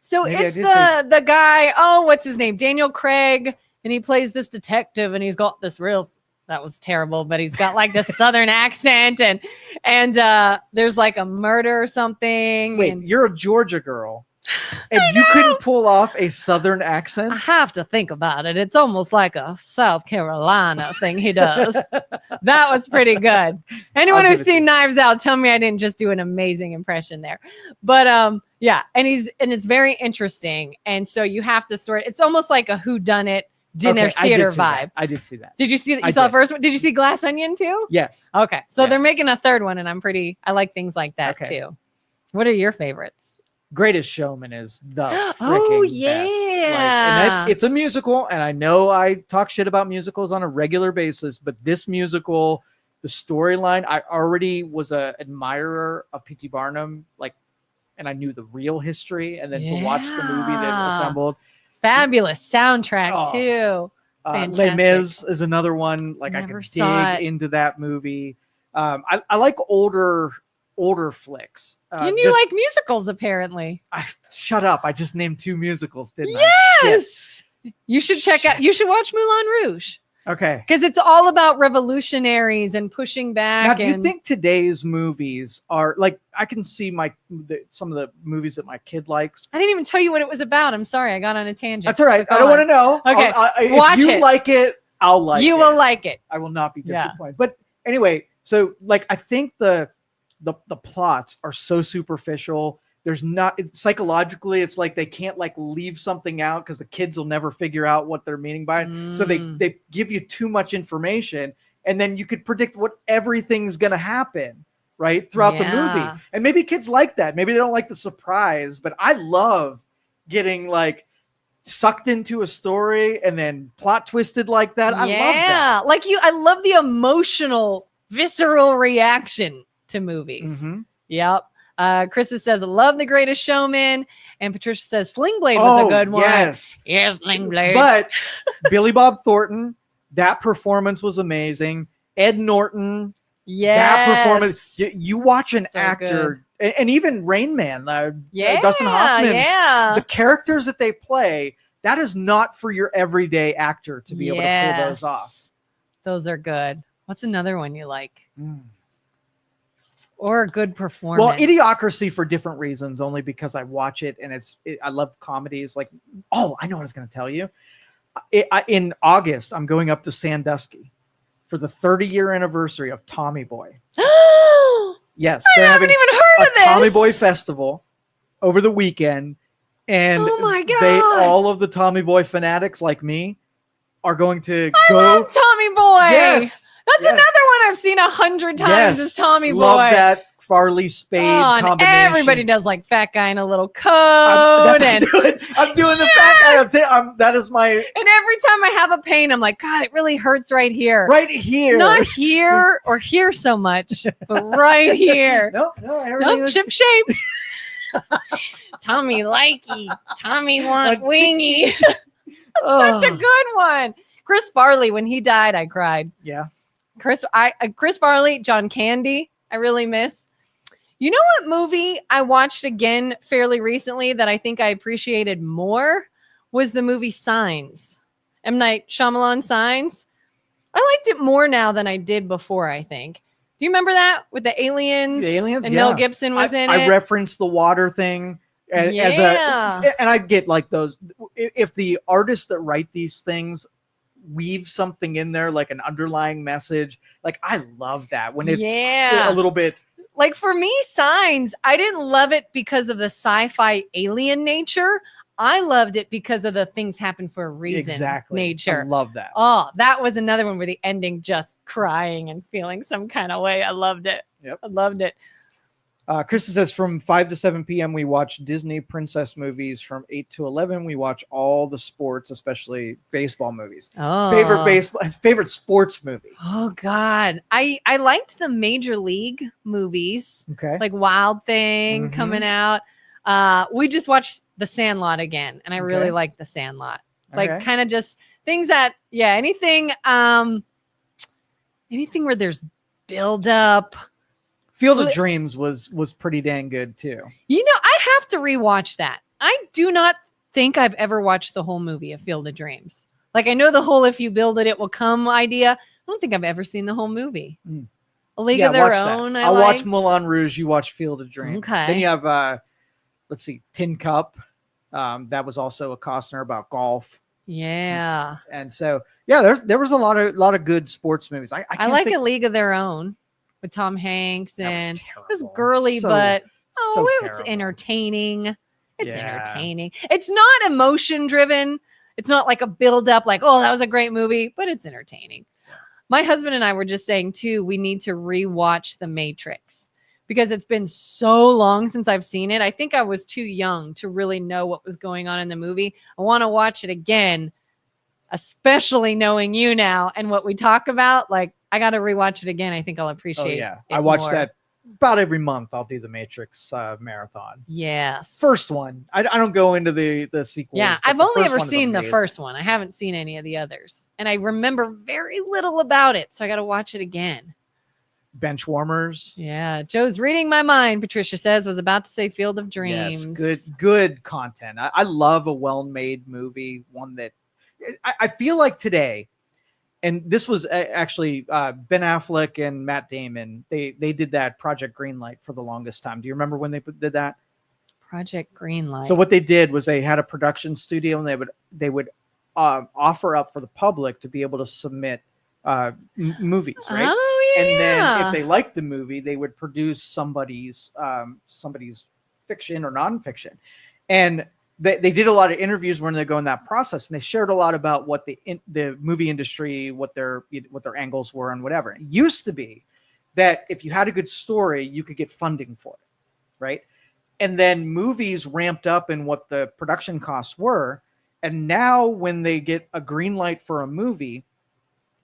So it's the guy, what's his name? Daniel Craig, and he plays this detective, and he's got this that was terrible, but he's got like this Southern accent, and there's like a murder or something. Wait, you're a Georgia girl. And you couldn't pull off a Southern accent? I have to think about it. It's almost like a South Carolina thing he does. That was pretty good. Anyone who's seen Knives Out, tell me I didn't just do an amazing impression there. But yeah, and it's very interesting. And so you have to it's almost like a whodunit dinner theater vibe. I did see that. Did you see that? You saw the first one? Did you see Glass Onion too? Yes. Okay. So they're making a third one, and I like things like that too. What are your favorites? Greatest Showman is the freaking best. It's a musical, and I know I talk shit about musicals on a regular basis, but this musical, the storyline, I already was an admirer of P.T. Barnum, and I knew the real history, and then to watch the movie that assembled. Fabulous soundtrack too. Les Mis is another one. I can dig into that movie. I like older flicks. And you like musicals, apparently. Shut up. I just named 2 musicals, didn't I? Yes. You should you should watch Moulin Rouge. Okay. Because it's all about revolutionaries and pushing back. Now, do you think today's movies are I can see some of the movies that my kid likes. I didn't even tell you what it was about. I'm sorry. I got on a tangent. That's all right. I don't want to know. Okay. If you like it, I'll like it. You will like it. I will not be disappointed. But anyway, so I think the plots are so superficial. There's not psychologically, it's like they can't leave something out because the kids will never figure out what they're meaning by it. So they give you too much information, and then you could predict what everything's gonna happen throughout the movie. And maybe kids like that. Maybe they don't like the surprise, but I love getting sucked into a story and then plot twisted like that. I love that. I love the emotional, visceral reaction to movies. Mm-hmm. Yep. Krista says, love The Greatest Showman. And Patricia says, Sling Blade was a good one. Yes. Yes, Sling Blade. But Billy Bob Thornton, that performance was amazing. Ed Norton, that performance. You watch an actor, and even Rain Man, Dustin Hoffman, the characters that they play, that is not for your everyday actor to be able to pull those off. Those are good. What's another one you like? Or a good performance? Well, Idiocracy for different reasons, only because I watch it and I love comedies. Like, I know what I was going to tell you. In August, I'm going up to Sandusky for the 30-year anniversary of Tommy Boy. Yes, I haven't even heard of this. Tommy Boy Festival over the weekend, and oh my God, all of the Tommy Boy fanatics like me are going to I love Tommy Boy. Yes, that's another one I've seen 100 times. Is Tommy Boy. Love that Farley Spade combination. Everybody does like fat guy in a little coat. I'm doing the fat guy. That is my. And every time I have a pain, I'm like, God, it really hurts right here. Right here. Not here or here so much, but right here. No, ship shape. Tommy likey. Tommy want wingy. Such a good one. Chris Farley, when he died, I cried. Yeah. Chris Farley, John Candy, I really miss. You know what movie I watched again fairly recently that I think I appreciated more was the movie Signs. M. Night Shyamalan Signs. I liked it more now than I did before, I think. Do you remember that with the aliens? The aliens, and Mel Gibson was in it. I referenced the water thing and I get like those. If the artists that write these things weave something in there, like an underlying message, like I love that when it's a little bit. Like for me, Signs, I didn't love it because of the sci-fi alien nature. I loved it because of the things happen for a reason nature. I love that. Oh, that was another one where the ending just crying and feeling some kind of way. I loved it. Yep. I loved it. Krista says from 5 to 7 p.m. we watch Disney princess movies. From 8 to 11 we watch all the sports, especially baseball movies. Favorite sports movie. Oh God, I liked the Major League movies. Okay, like Wild Thing coming out. We just watched The Sandlot again, and I really liked The Sandlot. Like kind of just things that anything where there's build up. Field of Dreams was pretty dang good too. You know, I have to rewatch that. I do not think I've ever watched the whole movie of Field of Dreams. Like I know the whole "if you build it, it will come" idea. I don't think I've ever seen the whole movie. A League of Their Own. I'll watch Moulin Rouge. You watch Field of Dreams. Okay. Then you have let's see, Tin Cup. That was also a Costner about golf. Yeah. And so there was a lot of good sports movies. I like A League of Their Own with Tom Hanks, and it was girly, but it's entertaining. It's entertaining. It's not emotion driven. It's not like a build up, like, oh, that was a great movie, but it's entertaining. Yeah. My husband and I were just saying too, we need to rewatch The Matrix because it's been so long since I've seen it. I think I was too young to really know what was going on in the movie. I want to watch it again, especially knowing you now and what we talk about. Like, I got to rewatch it again. I think I'll appreciate it. I watch that about every month. I'll do the Matrix marathon. Yes. First one. I don't go into the sequels. Yeah, I've only ever seen the first one. I haven't seen any of the others. And I remember very little about it. So I got to watch it again. Benchwarmers. Yeah. Joe's reading my mind, Patricia says, was about to say Field of Dreams. Yes, good content. I love a well-made movie. One that I feel like today, and this was actually Ben Affleck and Matt Damon. They did that Project Greenlight for the longest time. Do you remember when they did that? Project Greenlight. So what they did was they had a production studio, and they would offer up for the public to be able to submit movies, right? Oh yeah. And then if they liked the movie, they would produce somebody's fiction or nonfiction, and they did a lot of interviews when they go in that process, and they shared a lot about what the movie industry, what their angles were and whatever. It used to be that if you had a good story, you could get funding for it, right? And then movies ramped up in what the production costs were. And now when they get a green light for a movie,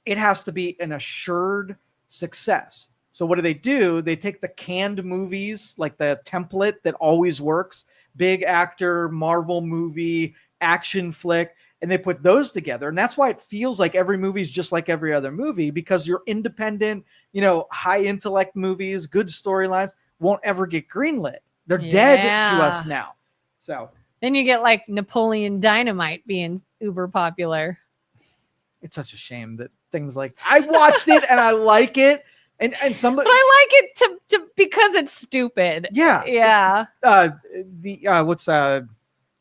it has to be an assured success. So what do? They take the canned movies, like the template that always works, big actor, Marvel movie, action flick, and they put those together. And that's why it feels like every movie is just like every other movie, because your independent, high intellect movies, good storylines won't ever get greenlit. They're dead to us now. So then you get like Napoleon Dynamite being uber popular. It's such a shame that things like I watched it and I like it. And somebody, but I like it to because it's stupid. Yeah. What's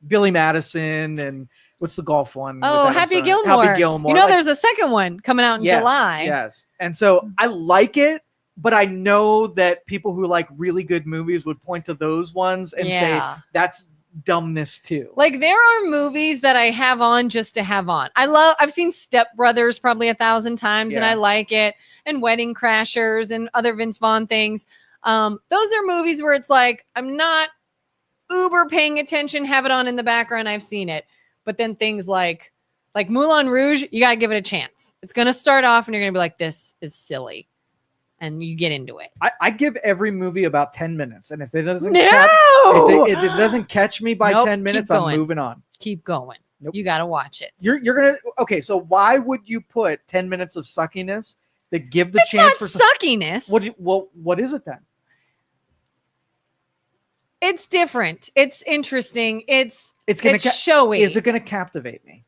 Billy Madison, and what's the golf one? Oh, Happy Gilmore. Happy Gilmore. There's a second one coming out in July. Yes. And so I like it, but I know that people who like really good movies would point to those ones and say that's dumbness too. Like there are movies that I have on just to have on. I've seen Step Brothers probably 1,000 times and I like it, and Wedding Crashers and other Vince Vaughn things. Those are movies where it's like I'm not uber paying attention, have it on in the background, I've seen it. But then things like Moulin Rouge, you got to give it a chance. It's going to start off and you're going to be like, this is silly. And you get into it. I give every movie about 10 minutes. And if it doesn't, if it doesn't catch me by 10 minutes, I'm moving on. Keep going. Nope. You got to watch it. You're going to, okay. So why would you put 10 minutes of suckiness that give the chance for suckiness? What is it then? It's different. It's interesting. It's showy. Is it going to captivate me?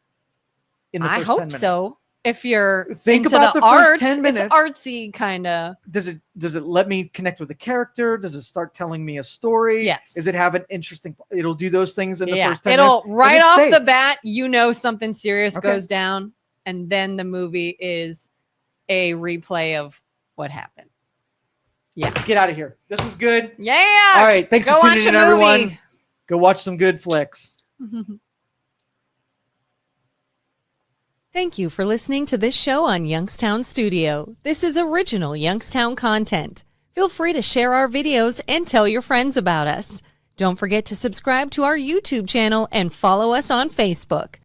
In the first 10 minutes? So. If you're think into about the first 10 minutes, it's artsy kind of. Does it let me connect with the character? Does it start telling me a story? Yes. Does it have an interesting? It'll do those things in the first 10 minutes. It'll right off safe. The bat, something serious goes down, and then the movie is a replay of what happened. Yeah. Let's get out of here. This was good. Yeah. All right. Thanks for tuning in, everyone. Go watch some good flicks. Thank you for listening to this show on Youngstown Studio. This is original Youngstown content. Feel free to share our videos and tell your friends about us. Don't forget to subscribe to our YouTube channel and follow us on Facebook.